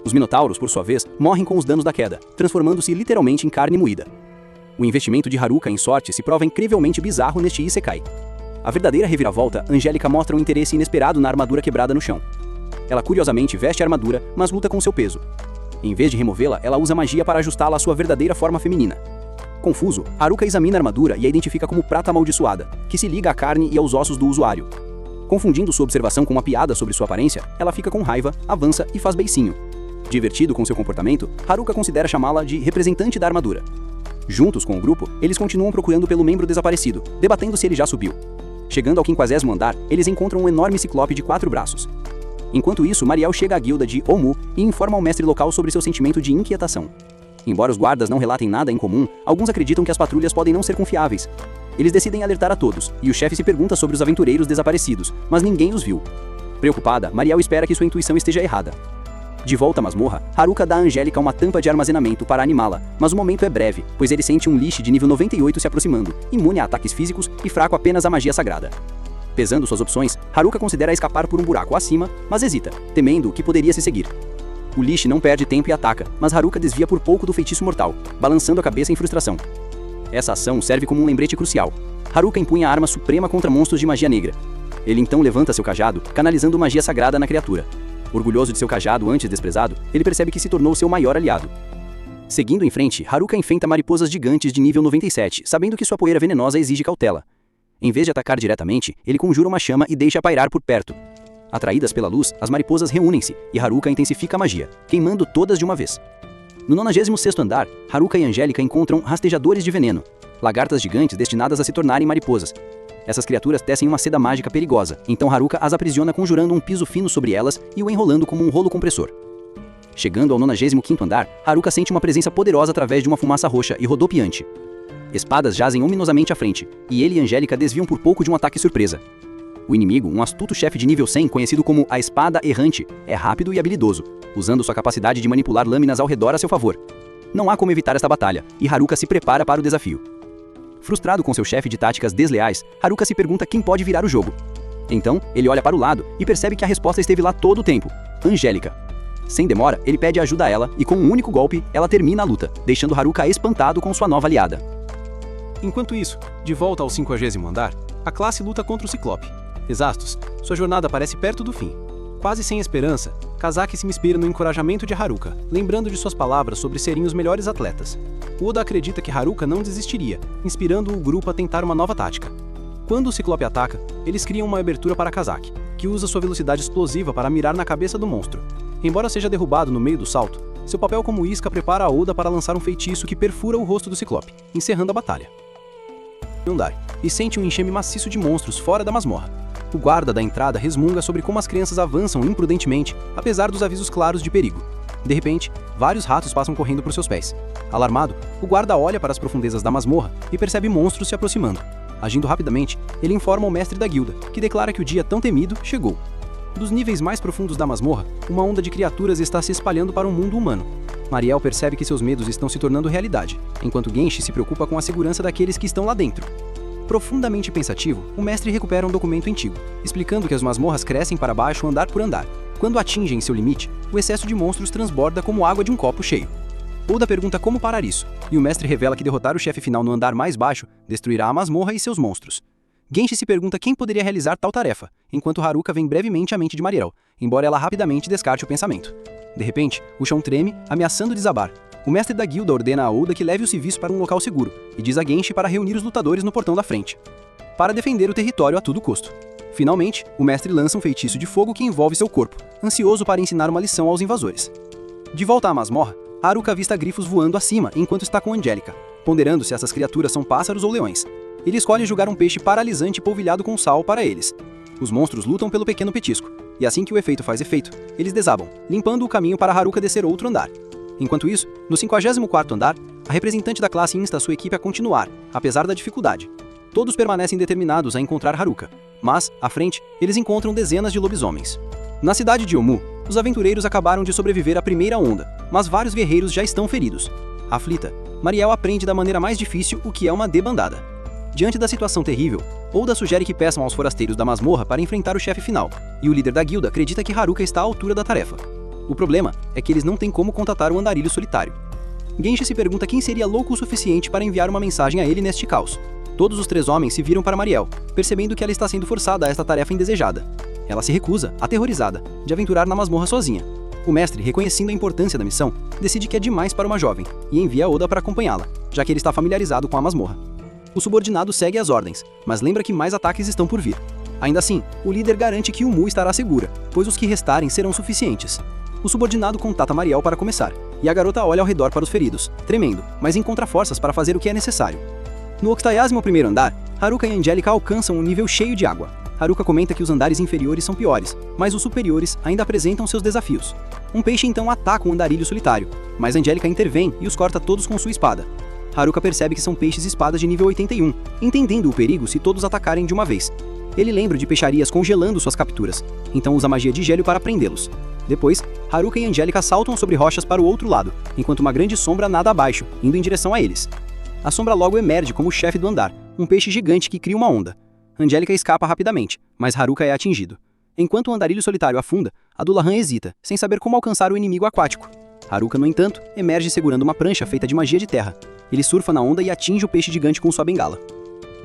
Os minotauros, por sua vez, morrem com os danos da queda, transformando-se literalmente em carne moída. O investimento de Haruka em sorte se prova incrivelmente bizarro neste Isekai. A verdadeira reviravolta, Angélica mostra um interesse inesperado na armadura quebrada no chão. Ela curiosamente veste a armadura, mas luta com seu peso. Em vez de removê-la, ela usa magia para ajustá-la à sua verdadeira forma feminina. Confuso, Haruka examina a armadura e a identifica como prata amaldiçoada, que se liga à carne e aos ossos do usuário. Confundindo sua observação com uma piada sobre sua aparência, ela fica com raiva, avança e faz beicinho. Divertido com seu comportamento, Haruka considera chamá-la de representante da armadura. Juntos com o grupo, eles continuam procurando pelo membro desaparecido, debatendo se ele já subiu. Chegando ao 50º andar, eles encontram um enorme ciclope de 4 braços. Enquanto isso, Mariel chega à guilda de Omu e informa ao mestre local sobre seu sentimento de inquietação. Embora os guardas não relatem nada em comum, alguns acreditam que as patrulhas podem não ser confiáveis. Eles decidem alertar a todos, e o chefe se pergunta sobre os aventureiros desaparecidos, mas ninguém os viu. Preocupada, Mariel espera que sua intuição esteja errada. De volta à masmorra, Haruka dá a Angélica uma tampa de armazenamento para animá-la, mas o momento é breve, pois ele sente um Lich de nível 98 se aproximando, imune a ataques físicos e fraco apenas à magia sagrada. Pesando suas opções, Haruka considera escapar por um buraco acima, mas hesita, temendo o que poderia se seguir. O Lich não perde tempo e ataca, mas Haruka desvia por pouco do feitiço mortal, balançando a cabeça em frustração. Essa ação serve como um lembrete crucial. Haruka empunha a arma suprema contra monstros de magia negra. Ele então levanta seu cajado, canalizando magia sagrada na criatura. Orgulhoso de seu cajado antes desprezado, ele percebe que se tornou seu maior aliado. Seguindo em frente, Haruka enfrenta mariposas gigantes de nível 97, sabendo que sua poeira venenosa exige cautela. Em vez de atacar diretamente, ele conjura uma chama e deixa pairar por perto. Atraídas pela luz, as mariposas reúnem-se e Haruka intensifica a magia, queimando todas de uma vez. No 96º andar, Haruka e Angélica encontram rastejadores de veneno, lagartas gigantes destinadas a se tornarem mariposas. Essas criaturas tecem uma seda mágica perigosa, então Haruka as aprisiona conjurando um piso fino sobre elas e o enrolando como um rolo compressor. Chegando ao 95º andar, Haruka sente uma presença poderosa através de uma fumaça roxa e rodopiante. Espadas jazem ominosamente à frente, e ele e Angélica desviam por pouco de um ataque surpresa. O inimigo, um astuto chefe de nível 100 conhecido como a Espada Errante, é rápido e habilidoso, usando sua capacidade de manipular lâminas ao redor a seu favor. Não há como evitar esta batalha, e Haruka se prepara para o desafio. Frustrado com seu chefe de táticas desleais, Haruka se pergunta quem pode virar o jogo. Então, ele olha para o lado e percebe que a resposta esteve lá todo o tempo: Angélica. Sem demora, ele pede ajuda a ela e com um único golpe, ela termina a luta, deixando Haruka espantado com sua nova aliada. Enquanto isso, de volta ao 50º andar, a classe luta contra o Ciclope. Exaustos, sua jornada parece perto do fim. Quase sem esperança, Kazaki se inspira no encorajamento de Haruka, lembrando de suas palavras sobre serem os melhores atletas. Oda acredita que Haruka não desistiria, inspirando o grupo a tentar uma nova tática. Quando o Ciclope ataca, eles criam uma abertura para Kazaki, que usa sua velocidade explosiva para mirar na cabeça do monstro. Embora seja derrubado no meio do salto, seu papel como isca prepara a Oda para lançar um feitiço que perfura o rosto do Ciclope, encerrando a batalha. E sente um enxame maciço de monstros fora da masmorra. O guarda da entrada resmunga sobre como as crianças avançam imprudentemente, apesar dos avisos claros de perigo. De repente, vários ratos passam correndo por seus pés. Alarmado, o guarda olha para as profundezas da masmorra e percebe monstros se aproximando. Agindo rapidamente, ele informa o mestre da guilda, que declara que o dia tão temido chegou. Dos níveis mais profundos da masmorra, uma onda de criaturas está se espalhando para o mundo humano. Mariel percebe que seus medos estão se tornando realidade, enquanto Genshi se preocupa com a segurança daqueles que estão lá dentro. Profundamente pensativo, o mestre recupera um documento antigo, explicando que as masmorras crescem para baixo andar por andar. Quando atingem seu limite, o excesso de monstros transborda como água de um copo cheio. Oda pergunta como parar isso, e o mestre revela que derrotar o chefe final no andar mais baixo destruirá a masmorra e seus monstros. Genshi se pergunta quem poderia realizar tal tarefa, enquanto Haruka vem brevemente à mente de Mariel, embora ela rapidamente descarte o pensamento. De repente, o chão treme, ameaçando desabar. O mestre da guilda ordena a Oda que leve o civis para um local seguro, e diz a Genshi para reunir os lutadores no portão da frente, para defender o território a todo custo. Finalmente, o mestre lança um feitiço de fogo que envolve seu corpo, ansioso para ensinar uma lição aos invasores. De volta à masmorra, Haruka avista grifos voando acima enquanto está com Angélica, ponderando se essas criaturas são pássaros ou leões. Ele escolhe jogar um peixe paralisante polvilhado com sal para eles. Os monstros lutam pelo pequeno petisco, e assim que o efeito faz efeito, eles desabam, limpando o caminho para Haruka descer outro andar. Enquanto isso, no 54º andar, a representante da classe insta sua equipe a continuar, apesar da dificuldade. Todos permanecem determinados a encontrar Haruka, mas, à frente, eles encontram dezenas de lobisomens. Na cidade de Omu, os aventureiros acabaram de sobreviver à primeira onda, mas vários guerreiros já estão feridos. Aflita, Mariel aprende da maneira mais difícil o que é uma debandada. Diante da situação terrível, Oda sugere que peçam aos forasteiros da masmorra para enfrentar o chefe final, e o líder da guilda acredita que Haruka está à altura da tarefa. O problema é que eles não têm como contatar o andarilho solitário. Genshi se pergunta quem seria louco o suficiente para enviar uma mensagem a ele neste caos. Todos os três homens se viram para Mariel, percebendo que ela está sendo forçada a esta tarefa indesejada. Ela se recusa, aterrorizada, de aventurar na masmorra sozinha. O mestre, reconhecendo a importância da missão, decide que é demais para uma jovem, e envia Oda para acompanhá-la, já que ele está familiarizado com a masmorra. O subordinado segue as ordens, mas lembra que mais ataques estão por vir. Ainda assim, o líder garante que Omu estará segura, pois os que restarem serão suficientes. O subordinado contata Mariel para começar, e a garota olha ao redor para os feridos, tremendo, mas encontra forças para fazer o que é necessário. No 81º andar, Haruka e Angélica alcançam um nível cheio de água. Haruka comenta que os andares inferiores são piores, mas os superiores ainda apresentam seus desafios. Um peixe então ataca um andarilho solitário, mas Angélica intervém e os corta todos com sua espada. Haruka percebe que são peixes-espadas de nível 81, entendendo o perigo se todos atacarem de uma vez. Ele lembra de peixarias congelando suas capturas, então usa magia de gelo para prendê-los. Depois, Haruka e Angélica saltam sobre rochas para o outro lado, enquanto uma grande sombra nada abaixo, indo em direção a eles. A sombra logo emerge como o chefe do andar, um peixe gigante que cria uma onda. Angélica escapa rapidamente, mas Haruka é atingido. Enquanto o andarilho solitário afunda, a Dullahan hesita, sem saber como alcançar o inimigo aquático. Haruka, no entanto, emerge segurando uma prancha feita de magia de terra. Ele surfa na onda e atinge o peixe gigante com sua bengala.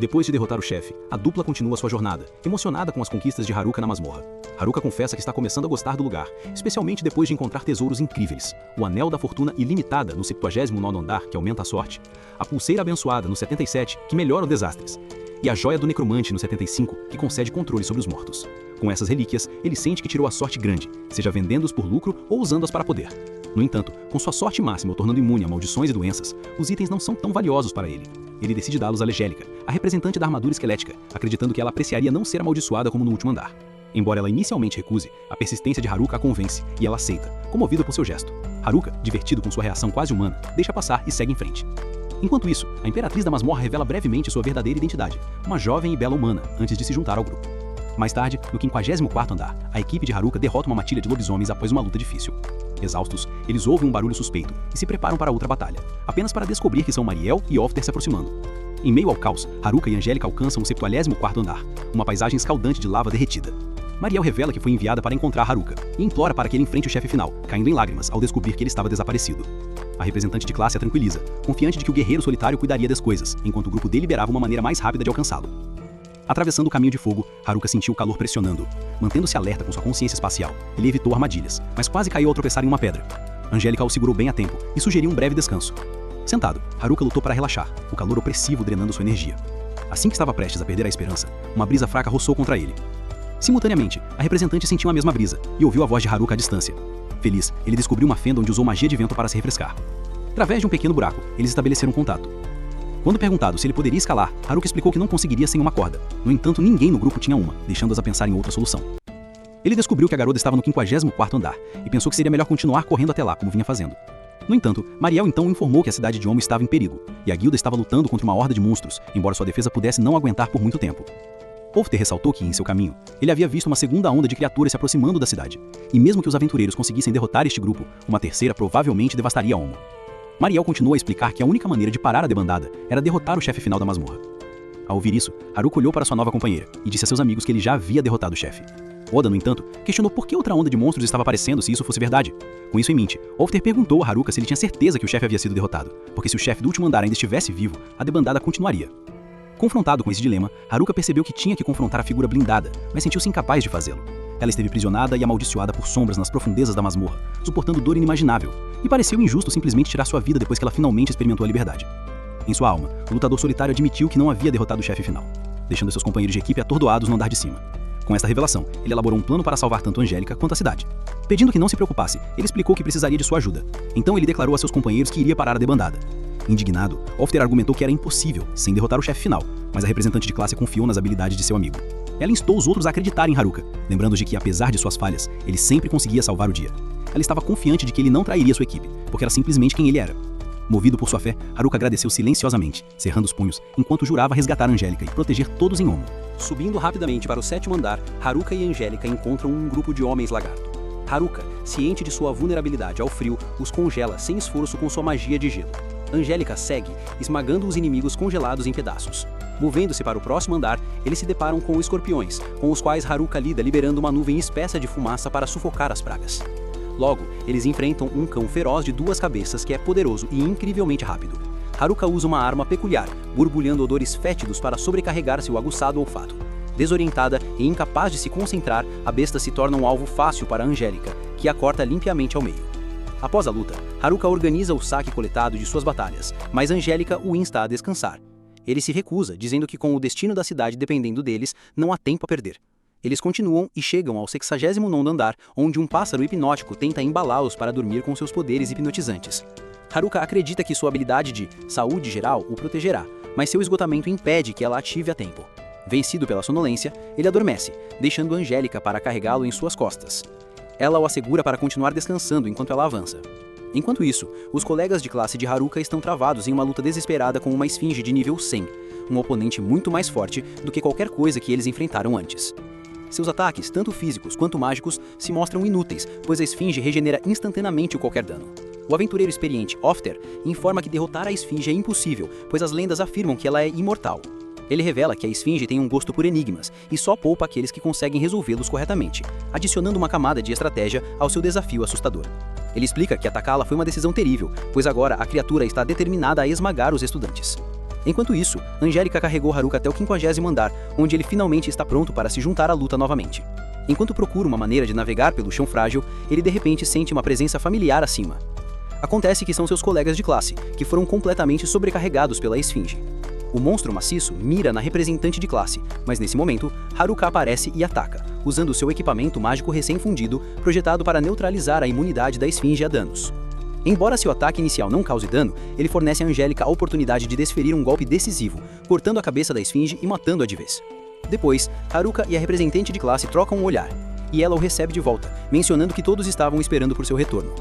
Depois de derrotar o chefe, a dupla continua sua jornada, emocionada com as conquistas de Haruka na masmorra. Haruka confessa que está começando a gostar do lugar, especialmente depois de encontrar tesouros incríveis. O Anel da Fortuna Ilimitada no 79º andar, que aumenta a sorte. A Pulseira Abençoada no 77, que melhora desastres. E a Joia do Necromante no 75, que concede controle sobre os mortos. Com essas relíquias, ele sente que tirou a sorte grande, seja vendendo-os por lucro ou usando-as para poder. No entanto, com sua sorte máxima o tornando imune a maldições e doenças, os itens não são tão valiosos para ele. Ele decide dá-los a Legélica, a representante da armadura esquelética, acreditando que ela apreciaria não ser amaldiçoada como no último andar. Embora ela inicialmente recuse, a persistência de Haruka a convence, e ela aceita, comovida por seu gesto. Haruka, divertido com sua reação quase humana, deixa passar e segue em frente. Enquanto isso, a Imperatriz da Masmorra revela brevemente sua verdadeira identidade, uma jovem e bela humana, antes de se juntar ao grupo. Mais tarde, no 54º andar, a equipe de Haruka derrota uma matilha de lobisomens após uma luta difícil. Exaustos, eles ouvem um barulho suspeito e se preparam para outra batalha, apenas para descobrir que são Mariel e Ofter se aproximando. Em meio ao caos, Haruka e Angélica alcançam o 74º andar, uma paisagem escaldante de lava derretida. Mariel revela que foi enviada para encontrar Haruka e implora para que ele enfrente o chefe final, caindo em lágrimas ao descobrir que ele estava desaparecido. A representante de classe a tranquiliza, confiante de que o guerreiro solitário cuidaria das coisas, enquanto o grupo deliberava uma maneira mais rápida de alcançá-lo. Atravessando o caminho de fogo, Haruka sentiu o calor pressionando. Mantendo-se alerta com sua consciência espacial, ele evitou armadilhas, mas quase caiu ao tropeçar em uma pedra. Angélica o segurou bem a tempo e sugeriu um breve descanso. Sentado, Haruka lutou para relaxar, o calor opressivo drenando sua energia. Assim que estava prestes a perder a esperança, uma brisa fraca roçou contra ele. Simultaneamente, a representante sentiu a mesma brisa e ouviu a voz de Haruka à distância. Feliz, ele descobriu uma fenda onde usou magia de vento para se refrescar. Através de um pequeno buraco, eles estabeleceram contato. Quando perguntado se ele poderia escalar, Haruka explicou que não conseguiria sem uma corda. No entanto, ninguém no grupo tinha uma, deixando-as a pensar em outra solução. Ele descobriu que a garota estava no 54º andar e pensou que seria melhor continuar correndo até lá, como vinha fazendo. No entanto, Mariel então informou que a cidade de Omo estava em perigo, e a guilda estava lutando contra uma horda de monstros, embora sua defesa pudesse não aguentar por muito tempo. Ofter ressaltou que, em seu caminho, ele havia visto uma segunda onda de criaturas se aproximando da cidade, e mesmo que os aventureiros conseguissem derrotar este grupo, uma terceira provavelmente devastaria Omo. Mariel continuou a explicar que a única maneira de parar a debandada era derrotar o chefe final da masmorra. Ao ouvir isso, Haruka olhou para sua nova companheira e disse a seus amigos que ele já havia derrotado o chefe. Oda, no entanto, questionou por que outra onda de monstros estava aparecendo se isso fosse verdade. Com isso em mente, Ofter perguntou a Haruka se ele tinha certeza que o chefe havia sido derrotado, porque se o chefe do último andar ainda estivesse vivo, a debandada continuaria. Confrontado com esse dilema, Haruka percebeu que tinha que confrontar a figura blindada, mas sentiu-se incapaz de fazê-lo. Ela esteve prisionada e amaldiçoada por sombras nas profundezas da masmorra, suportando dor inimaginável, e pareceu injusto simplesmente tirar sua vida depois que ela finalmente experimentou a liberdade. Em sua alma, o lutador solitário admitiu que não havia derrotado o chefe final, deixando seus companheiros de equipe atordoados no andar de cima. Com esta revelação, ele elaborou um plano para salvar tanto Angélica quanto a cidade. Pedindo que não se preocupasse, ele explicou que precisaria de sua ajuda. Então ele declarou a seus companheiros que iria parar a debandada. Indignado, Ofter argumentou que era impossível, sem derrotar o chefe final, mas a representante de classe confiou nas habilidades de seu amigo. Ela instou os outros a acreditarem em Haruka, lembrando de que, apesar de suas falhas, ele sempre conseguia salvar o dia. Ela estava confiante de que ele não trairia sua equipe, porque era simplesmente quem ele era. Movido por sua fé, Haruka agradeceu silenciosamente, cerrando os punhos, enquanto jurava resgatar Angélica e proteger todos em Omo. Subindo rapidamente para o 7º andar, Haruka e Angélica encontram um grupo de homens lagarto. Haruka, ciente de sua vulnerabilidade ao frio, os congela sem esforço com sua magia de gelo. Angélica segue, esmagando os inimigos congelados em pedaços. Movendo-se para o próximo andar, eles se deparam com escorpiões, com os quais Haruka lida liberando uma nuvem espessa de fumaça para sufocar as pragas. Logo, eles enfrentam um cão feroz de 2 cabeças que é poderoso e incrivelmente rápido. Haruka usa uma arma peculiar, borbulhando odores fétidos para sobrecarregar seu aguçado olfato. Desorientada e incapaz de se concentrar, a besta se torna um alvo fácil para Angélica, que a corta limpiamente ao meio. Após a luta, Haruka organiza o saque coletado de suas batalhas, mas Angélica o insta a descansar. Ele se recusa, dizendo que com o destino da cidade dependendo deles, não há tempo a perder. Eles continuam e chegam ao 69º andar, onde um pássaro hipnótico tenta embalá-los para dormir com seus poderes hipnotizantes. Haruka acredita que sua habilidade de saúde geral o protegerá, mas seu esgotamento impede que ela ative a tempo. Vencido pela sonolência, ele adormece, deixando Angélica para carregá-lo em suas costas. Ela o assegura para continuar descansando enquanto ela avança. Enquanto isso, os colegas de classe de Haruka estão travados em uma luta desesperada com uma esfinge de nível 100, um oponente muito mais forte do que qualquer coisa que eles enfrentaram antes. Seus ataques, tanto físicos quanto mágicos, se mostram inúteis, pois a esfinge regenera instantaneamente qualquer dano. O aventureiro experiente Ofter informa que derrotar a esfinge é impossível, pois as lendas afirmam que ela é imortal. Ele revela que a esfinge tem um gosto por enigmas e só poupa aqueles que conseguem resolvê-los corretamente, adicionando uma camada de estratégia ao seu desafio assustador. Ele explica que atacá-la foi uma decisão terrível, pois agora a criatura está determinada a esmagar os estudantes. Enquanto isso, Angélica carregou Haruka até o 50º andar, onde ele finalmente está pronto para se juntar à luta novamente. Enquanto procura uma maneira de navegar pelo chão frágil, ele de repente sente uma presença familiar acima. Acontece que são seus colegas de classe, que foram completamente sobrecarregados pela esfinge. O monstro maciço mira na representante de classe, mas nesse momento, Haruka aparece e ataca, usando seu equipamento mágico recém-fundido, projetado para neutralizar a imunidade da esfinge a danos. Embora seu ataque inicial não cause dano, ele fornece a Angélica a oportunidade de desferir um golpe decisivo, cortando a cabeça da esfinge e matando-a de vez. Depois, Haruka e a representante de classe trocam um olhar, e ela o recebe de volta, mencionando que todos estavam esperando por seu retorno.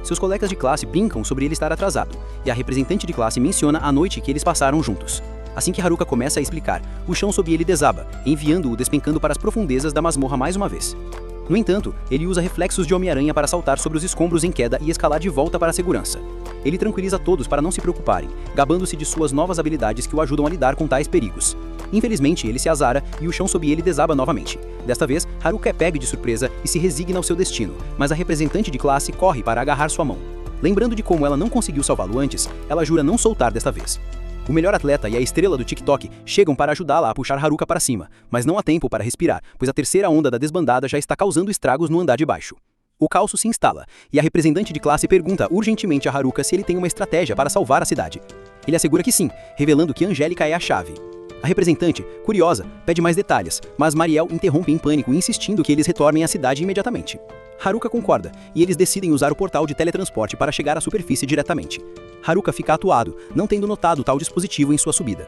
Seus colegas de classe brincam sobre ele estar atrasado, e a representante de classe menciona a noite que eles passaram juntos. Assim que Haruka começa a explicar, o chão sob ele desaba, enviando-o despencando para as profundezas da masmorra mais uma vez. No entanto, ele usa reflexos de Homem-Aranha para saltar sobre os escombros em queda e escalar de volta para a segurança. Ele tranquiliza todos para não se preocuparem, gabando-se de suas novas habilidades que o ajudam a lidar com tais perigos. Infelizmente, ele se azara e o chão sob ele desaba novamente. Desta vez, Haruka é pego de surpresa e se resigna ao seu destino, mas a representante de classe corre para agarrar sua mão. Lembrando de como ela não conseguiu salvá-lo antes, ela jura não soltar desta vez. O melhor atleta e a estrela do TikTok chegam para ajudá-la a puxar Haruka para cima, mas não há tempo para respirar, pois a terceira onda da desbandada já está causando estragos no andar de baixo. O caos se instala, e a representante de classe pergunta urgentemente a Haruka se ele tem uma estratégia para salvar a cidade. Ele assegura que sim, revelando que Angélica é a chave. A representante, curiosa, pede mais detalhes, mas Mariel interrompe em pânico, insistindo que eles retornem à cidade imediatamente. Haruka concorda, e eles decidem usar o portal de teletransporte para chegar à superfície diretamente. Haruka fica atuado, não tendo notado tal dispositivo em sua subida.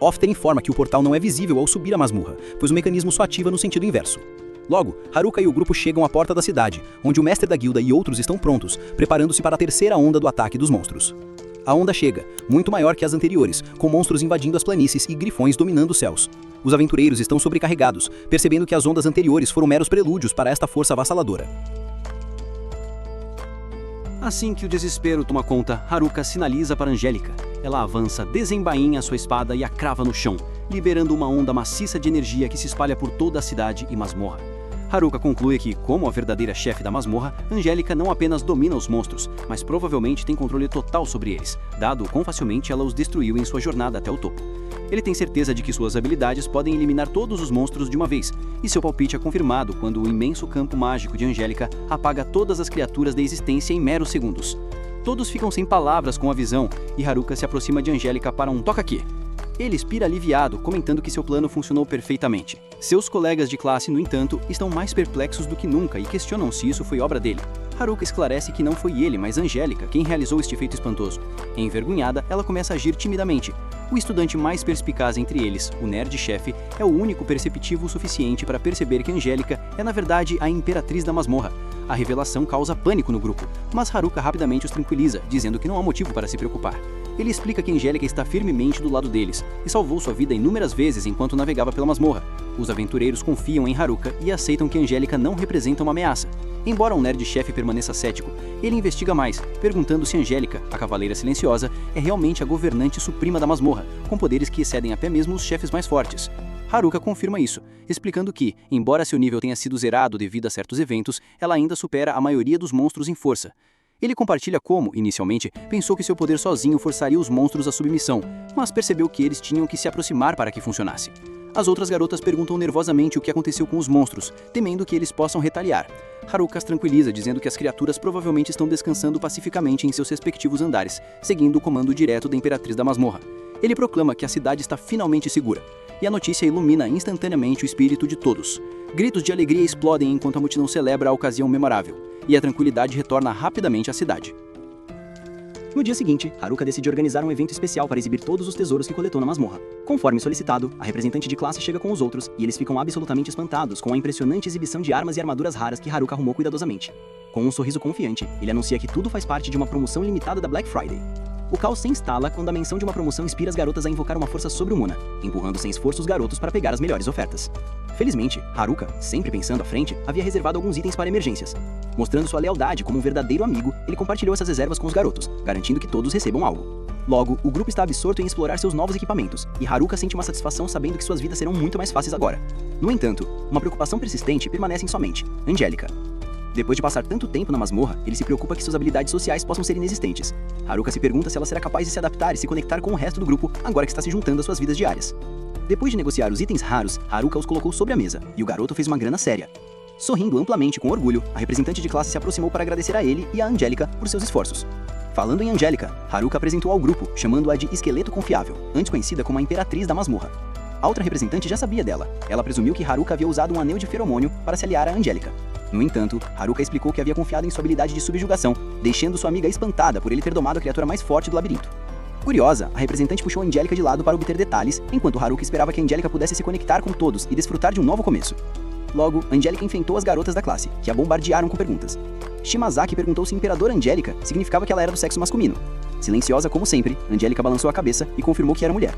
Ofter informa que o portal não é visível ao subir a masmorra, pois o mecanismo só ativa no sentido inverso. Logo, Haruka e o grupo chegam à porta da cidade, onde o mestre da guilda e outros estão prontos, preparando-se para a terceira onda do ataque dos monstros. A onda chega, muito maior que as anteriores, com monstros invadindo as planícies e grifões dominando os céus. Os aventureiros estão sobrecarregados, percebendo que as ondas anteriores foram meros prelúdios para esta força avassaladora. Assim que o desespero toma conta, Haruka sinaliza para Angélica. Ela avança, desembainha sua espada e a crava no chão, liberando uma onda maciça de energia que se espalha por toda a cidade e masmorra. Haruka conclui que, como a verdadeira chefe da masmorra, Angélica não apenas domina os monstros, mas provavelmente tem controle total sobre eles, dado o quão facilmente ela os destruiu em sua jornada até o topo. Ele tem certeza de que suas habilidades podem eliminar todos os monstros de uma vez, e seu palpite é confirmado quando o imenso campo mágico de Angélica apaga todas as criaturas da existência em meros segundos. Todos ficam sem palavras com a visão, e Haruka se aproxima de Angélica para um toca aqui. Ele expira aliviado, comentando que seu plano funcionou perfeitamente. Seus colegas de classe, no entanto, estão mais perplexos do que nunca e questionam se isso foi obra dele. Haruka esclarece que não foi ele, mas Angélica, quem realizou este feito espantoso. Envergonhada, ela começa a agir timidamente. O estudante mais perspicaz entre eles, o nerd-chefe, é o único perceptivo o suficiente para perceber que Angélica é na verdade a imperatriz da masmorra. A revelação causa pânico no grupo, mas Haruka rapidamente os tranquiliza, dizendo que não há motivo para se preocupar. Ele explica que Angélica está firmemente do lado deles e salvou sua vida inúmeras vezes enquanto navegava pela masmorra. Os aventureiros confiam em Haruka e aceitam que Angélica não representa uma ameaça. Embora o nerd-chefe permaneça cético, ele investiga mais, perguntando se Angélica, a Cavaleira Silenciosa, é realmente a governante suprema da masmorra, com poderes que excedem até mesmo os chefes mais fortes. Haruka confirma isso, explicando que, embora seu nível tenha sido zerado devido a certos eventos, ela ainda supera a maioria dos monstros em força. Ele compartilha como, inicialmente, pensou que seu poder sozinho forçaria os monstros à submissão, mas percebeu que eles tinham que se aproximar para que funcionasse. As outras garotas perguntam nervosamente o que aconteceu com os monstros, temendo que eles possam retaliar. Haruka as tranquiliza, dizendo que as criaturas provavelmente estão descansando pacificamente em seus respectivos andares, seguindo o comando direto da Imperatriz da Masmorra. Ele proclama que a cidade está finalmente segura, e a notícia ilumina instantaneamente o espírito de todos. Gritos de alegria explodem enquanto a multidão celebra a ocasião memorável, e a tranquilidade retorna rapidamente à cidade. No dia seguinte, Haruka decide organizar um evento especial para exibir todos os tesouros que coletou na masmorra. Conforme solicitado, a representante de classe chega com os outros e eles ficam absolutamente espantados com a impressionante exibição de armas e armaduras raras que Haruka arrumou cuidadosamente. Com um sorriso confiante, ele anuncia que tudo faz parte de uma promoção limitada da Black Friday. O caos se instala quando a menção de uma promoção inspira as garotas a invocar uma força sobre-humana, empurrando sem esforço os garotos para pegar as melhores ofertas. Felizmente, Haruka, sempre pensando à frente, havia reservado alguns itens para emergências. Mostrando sua lealdade como um verdadeiro amigo, ele compartilhou essas reservas com os garotos, garantindo que todos recebam algo. Logo, o grupo está absorto em explorar seus novos equipamentos, e Haruka sente uma satisfação sabendo que suas vidas serão muito mais fáceis agora. No entanto, uma preocupação persistente permanece em sua mente: Angélica. Depois de passar tanto tempo na masmorra, ele se preocupa que suas habilidades sociais possam ser inexistentes. Haruka se pergunta se ela será capaz de se adaptar e se conectar com o resto do grupo agora que está se juntando às suas vidas diárias. Depois de negociar os itens raros, Haruka os colocou sobre a mesa, e o garoto fez uma grana séria. Sorrindo amplamente com orgulho, a representante de classe se aproximou para agradecer a ele e a Angélica por seus esforços. Falando em Angélica, Haruka apresentou ao grupo, chamando-a de Esqueleto Confiável, antes conhecida como a Imperatriz da Masmorra. A outra representante já sabia dela. Ela presumiu que Haruka havia usado um anel de feromônio para se aliar a Angélica. No entanto, Haruka explicou que havia confiado em sua habilidade de subjugação, deixando sua amiga espantada por ele ter domado a criatura mais forte do labirinto. Curiosa, a representante puxou Angélica de lado para obter detalhes, enquanto Haruka esperava que Angélica pudesse se conectar com todos e desfrutar de um novo começo. Logo, Angélica enfrentou as garotas da classe, que a bombardearam com perguntas. Shimazaki perguntou se Imperador Angélica significava que ela era do sexo masculino. Silenciosa como sempre, Angélica balançou a cabeça e confirmou que era mulher.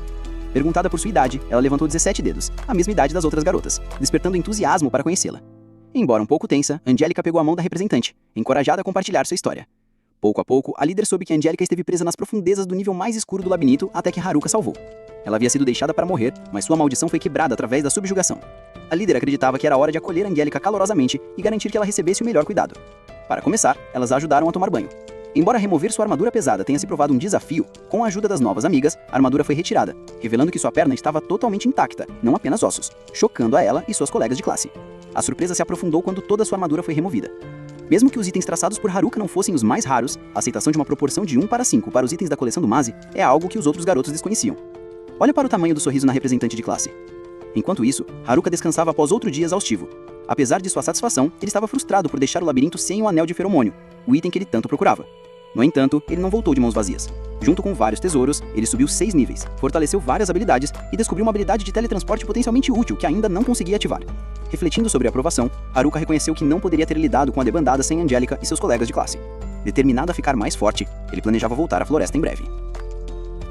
Perguntada por sua idade, ela levantou 17 dedos, a mesma idade das outras garotas, despertando entusiasmo para conhecê-la. Embora um pouco tensa, Angélica pegou a mão da representante, encorajada a compartilhar sua história. Pouco a pouco, a líder soube que Angélica esteve presa nas profundezas do nível mais escuro do labirinto até que Haruka salvou. Ela havia sido deixada para morrer, mas sua maldição foi quebrada através da subjugação. A líder acreditava que era hora de acolher Angélica calorosamente e garantir que ela recebesse o melhor cuidado. Para começar, elas a ajudaram a tomar banho. Embora remover sua armadura pesada tenha se provado um desafio, com a ajuda das novas amigas, a armadura foi retirada, revelando que sua perna estava totalmente intacta, não apenas ossos, chocando a ela e suas colegas de classe. A surpresa se aprofundou quando toda sua armadura foi removida. Mesmo que os itens traçados por Haruka não fossem os mais raros, a aceitação de uma proporção de 1:5 para os itens da coleção do Mazi é algo que os outros garotos desconheciam. Olha para o tamanho do sorriso na representante de classe. Enquanto isso, Haruka descansava após outro dia exaustivo. Apesar de sua satisfação, ele estava frustrado por deixar o labirinto sem o anel de feromônio, o item que ele tanto procurava. No entanto, ele não voltou de mãos vazias. Junto com vários tesouros, ele subiu 6 níveis, fortaleceu várias habilidades e descobriu uma habilidade de teletransporte potencialmente útil que ainda não conseguia ativar. Refletindo sobre a aprovação, Haruka reconheceu que não poderia ter lidado com a debandada sem Angélica e seus colegas de classe. Determinado a ficar mais forte, ele planejava voltar à floresta em breve.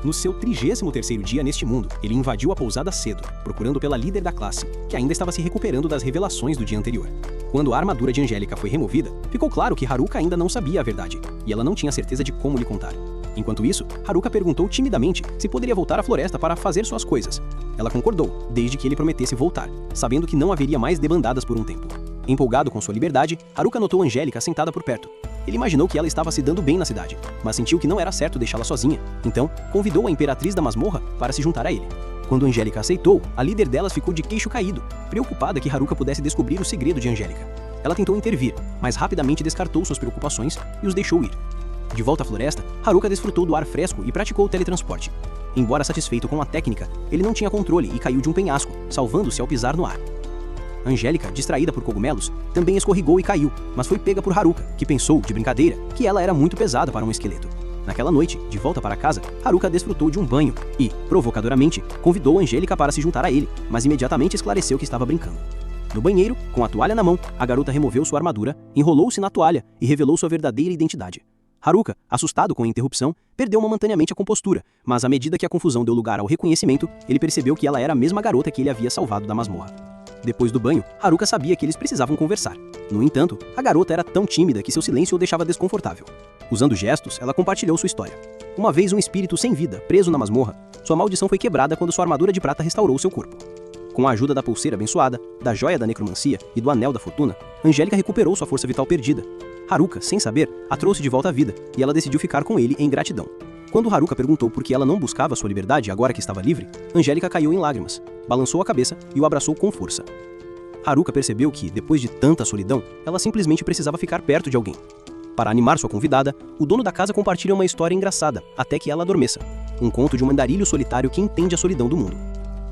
No seu 33º dia neste mundo, ele invadiu a pousada cedo, procurando pela líder da classe, que ainda estava se recuperando das revelações do dia anterior. Quando a armadura de Angélica foi removida, ficou claro que Haruka ainda não sabia a verdade, e ela não tinha certeza de como lhe contar. Enquanto isso, Haruka perguntou timidamente se poderia voltar à floresta para fazer suas coisas. Ela concordou, desde que ele prometesse voltar, sabendo que não haveria mais debandadas por um tempo. Empolgado com sua liberdade, Haruka notou Angélica sentada por perto. Ele imaginou que ela estava se dando bem na cidade, mas sentiu que não era certo deixá-la sozinha, então convidou a Imperatriz da Masmorra para se juntar a ele. Quando Angélica aceitou, a líder delas ficou de queixo caído, preocupada que Haruka pudesse descobrir o segredo de Angélica. Ela tentou intervir, mas rapidamente descartou suas preocupações e os deixou ir. De volta à floresta, Haruka desfrutou do ar fresco e praticou o teletransporte. Embora satisfeito com a técnica, ele não tinha controle e caiu de um penhasco, salvando-se ao pisar no ar. Angélica, distraída por cogumelos, também escorregou e caiu, mas foi pega por Haruka, que pensou, de brincadeira, que ela era muito pesada para um esqueleto. Naquela noite, de volta para casa, Haruka desfrutou de um banho e, provocadoramente, convidou Angélica para se juntar a ele, mas imediatamente esclareceu que estava brincando. No banheiro, com a toalha na mão, a garota removeu sua armadura, enrolou-se na toalha e revelou sua verdadeira identidade. Haruka, assustado com a interrupção, perdeu momentaneamente a compostura, mas à medida que a confusão deu lugar ao reconhecimento, ele percebeu que ela era a mesma garota que ele havia salvado da masmorra. Depois do banho, Haruka sabia que eles precisavam conversar. No entanto, a garota era tão tímida que seu silêncio o deixava desconfortável. Usando gestos, ela compartilhou sua história. Uma vez um espírito sem vida, preso na masmorra, sua maldição foi quebrada quando sua armadura de prata restaurou seu corpo. Com a ajuda da pulseira abençoada, da joia da necromancia e do anel da fortuna, Angélica recuperou sua força vital perdida. Haruka, sem saber, a trouxe de volta à vida e ela decidiu ficar com ele em gratidão. Quando Haruka perguntou por que ela não buscava sua liberdade agora que estava livre, Angélica caiu em lágrimas, balançou a cabeça e o abraçou com força. Haruka percebeu que, depois de tanta solidão, ela simplesmente precisava ficar perto de alguém. Para animar sua convidada, o dono da casa compartilha uma história engraçada, até que ela adormeça. Um conto de um andarilho solitário que entende a solidão do mundo.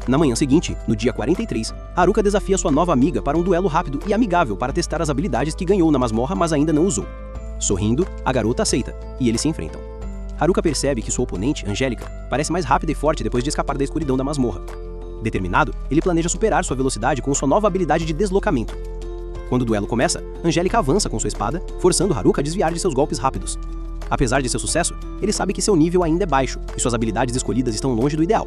Na manhã seguinte, no dia 43, Haruka desafia sua nova amiga para um duelo rápido e amigável para testar as habilidades que ganhou na masmorra, mas ainda não usou. Sorrindo, a garota aceita, e eles se enfrentam. Haruka percebe que sua oponente, Angélica, parece mais rápida e forte depois de escapar da escuridão da masmorra. Determinado, ele planeja superar sua velocidade com sua nova habilidade de deslocamento. Quando o duelo começa, Angélica avança com sua espada, forçando Haruka a desviar de seus golpes rápidos. Apesar de seu sucesso, ele sabe que seu nível ainda é baixo e suas habilidades escolhidas estão longe do ideal.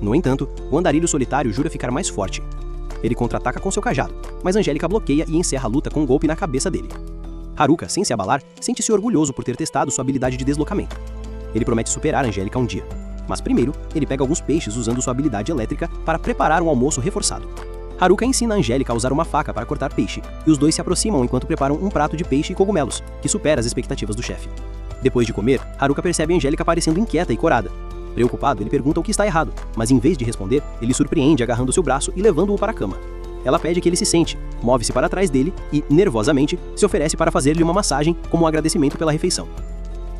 No entanto, o andarilho solitário jura ficar mais forte. Ele contra-ataca com seu cajado, mas Angélica bloqueia e encerra a luta com um golpe na cabeça dele. Haruka, sem se abalar, sente-se orgulhoso por ter testado sua habilidade de deslocamento. Ele promete superar Angélica um dia. Mas primeiro, ele pega alguns peixes usando sua habilidade elétrica para preparar um almoço reforçado. Haruka ensina a Angélica a usar uma faca para cortar peixe, e os dois se aproximam enquanto preparam um prato de peixe e cogumelos, que supera as expectativas do chefe. Depois de comer, Haruka percebe a Angélica parecendo inquieta e corada. Preocupado, ele pergunta o que está errado, mas em vez de responder, ele surpreende agarrando seu braço e levando-o para a cama. Ela pede que ele se sente, move-se para trás dele e, nervosamente, se oferece para fazer-lhe uma massagem como um agradecimento pela refeição.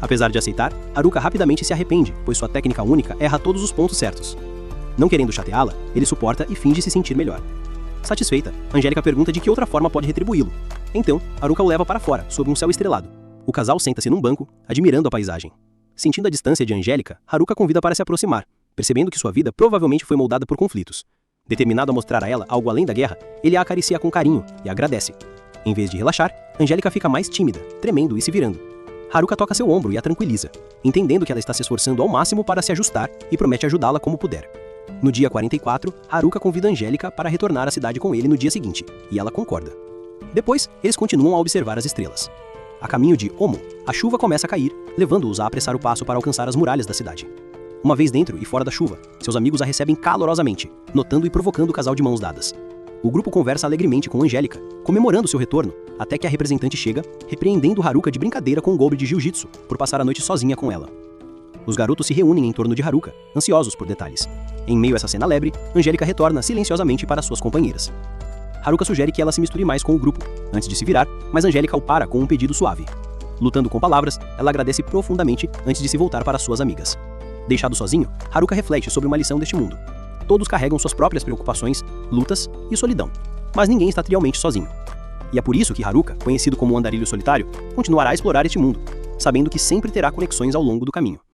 Apesar de aceitar, Haruka rapidamente se arrepende, pois sua técnica única erra todos os pontos certos. Não querendo chateá-la, ele suporta e finge se sentir melhor. Satisfeita, Angélica pergunta de que outra forma pode retribuí-lo. Então, Haruka o leva para fora, sob um céu estrelado. O casal senta-se num banco, admirando a paisagem. Sentindo a distância de Angélica, Haruka convida para se aproximar, percebendo que sua vida provavelmente foi moldada por conflitos. Determinado a mostrar a ela algo além da guerra, ele a acaricia com carinho e agradece. Em vez de relaxar, Angélica fica mais tímida, tremendo e se virando. Haruka toca seu ombro e a tranquiliza, entendendo que ela está se esforçando ao máximo para se ajustar e promete ajudá-la como puder. No dia 44, Haruka convida Angélica para retornar à cidade com ele no dia seguinte, e ela concorda. Depois, eles continuam a observar as estrelas. A caminho de Omo, a chuva começa a cair, levando-os a apressar o passo para alcançar as muralhas da cidade. Uma vez dentro e fora da chuva, seus amigos a recebem calorosamente, notando e provocando o casal de mãos dadas. O grupo conversa alegremente com Angélica, comemorando seu retorno, até que a representante chega, repreendendo Haruka de brincadeira com o golpe de jiu-jitsu, por passar a noite sozinha com ela. Os garotos se reúnem em torno de Haruka, ansiosos por detalhes. Em meio a essa cena lebre, Angélica retorna silenciosamente para suas companheiras. Haruka sugere que ela se misture mais com o grupo, antes de se virar, mas Angélica o para com um pedido suave. Lutando com palavras, ela agradece profundamente antes de se voltar para suas amigas. Deixado sozinho, Haruka reflete sobre uma lição deste mundo. Todos carregam suas próprias preocupações, lutas e solidão, mas ninguém está trivialmente sozinho. E é por isso que Haruka, conhecido como o andarilho solitário, continuará a explorar este mundo, sabendo que sempre terá conexões ao longo do caminho.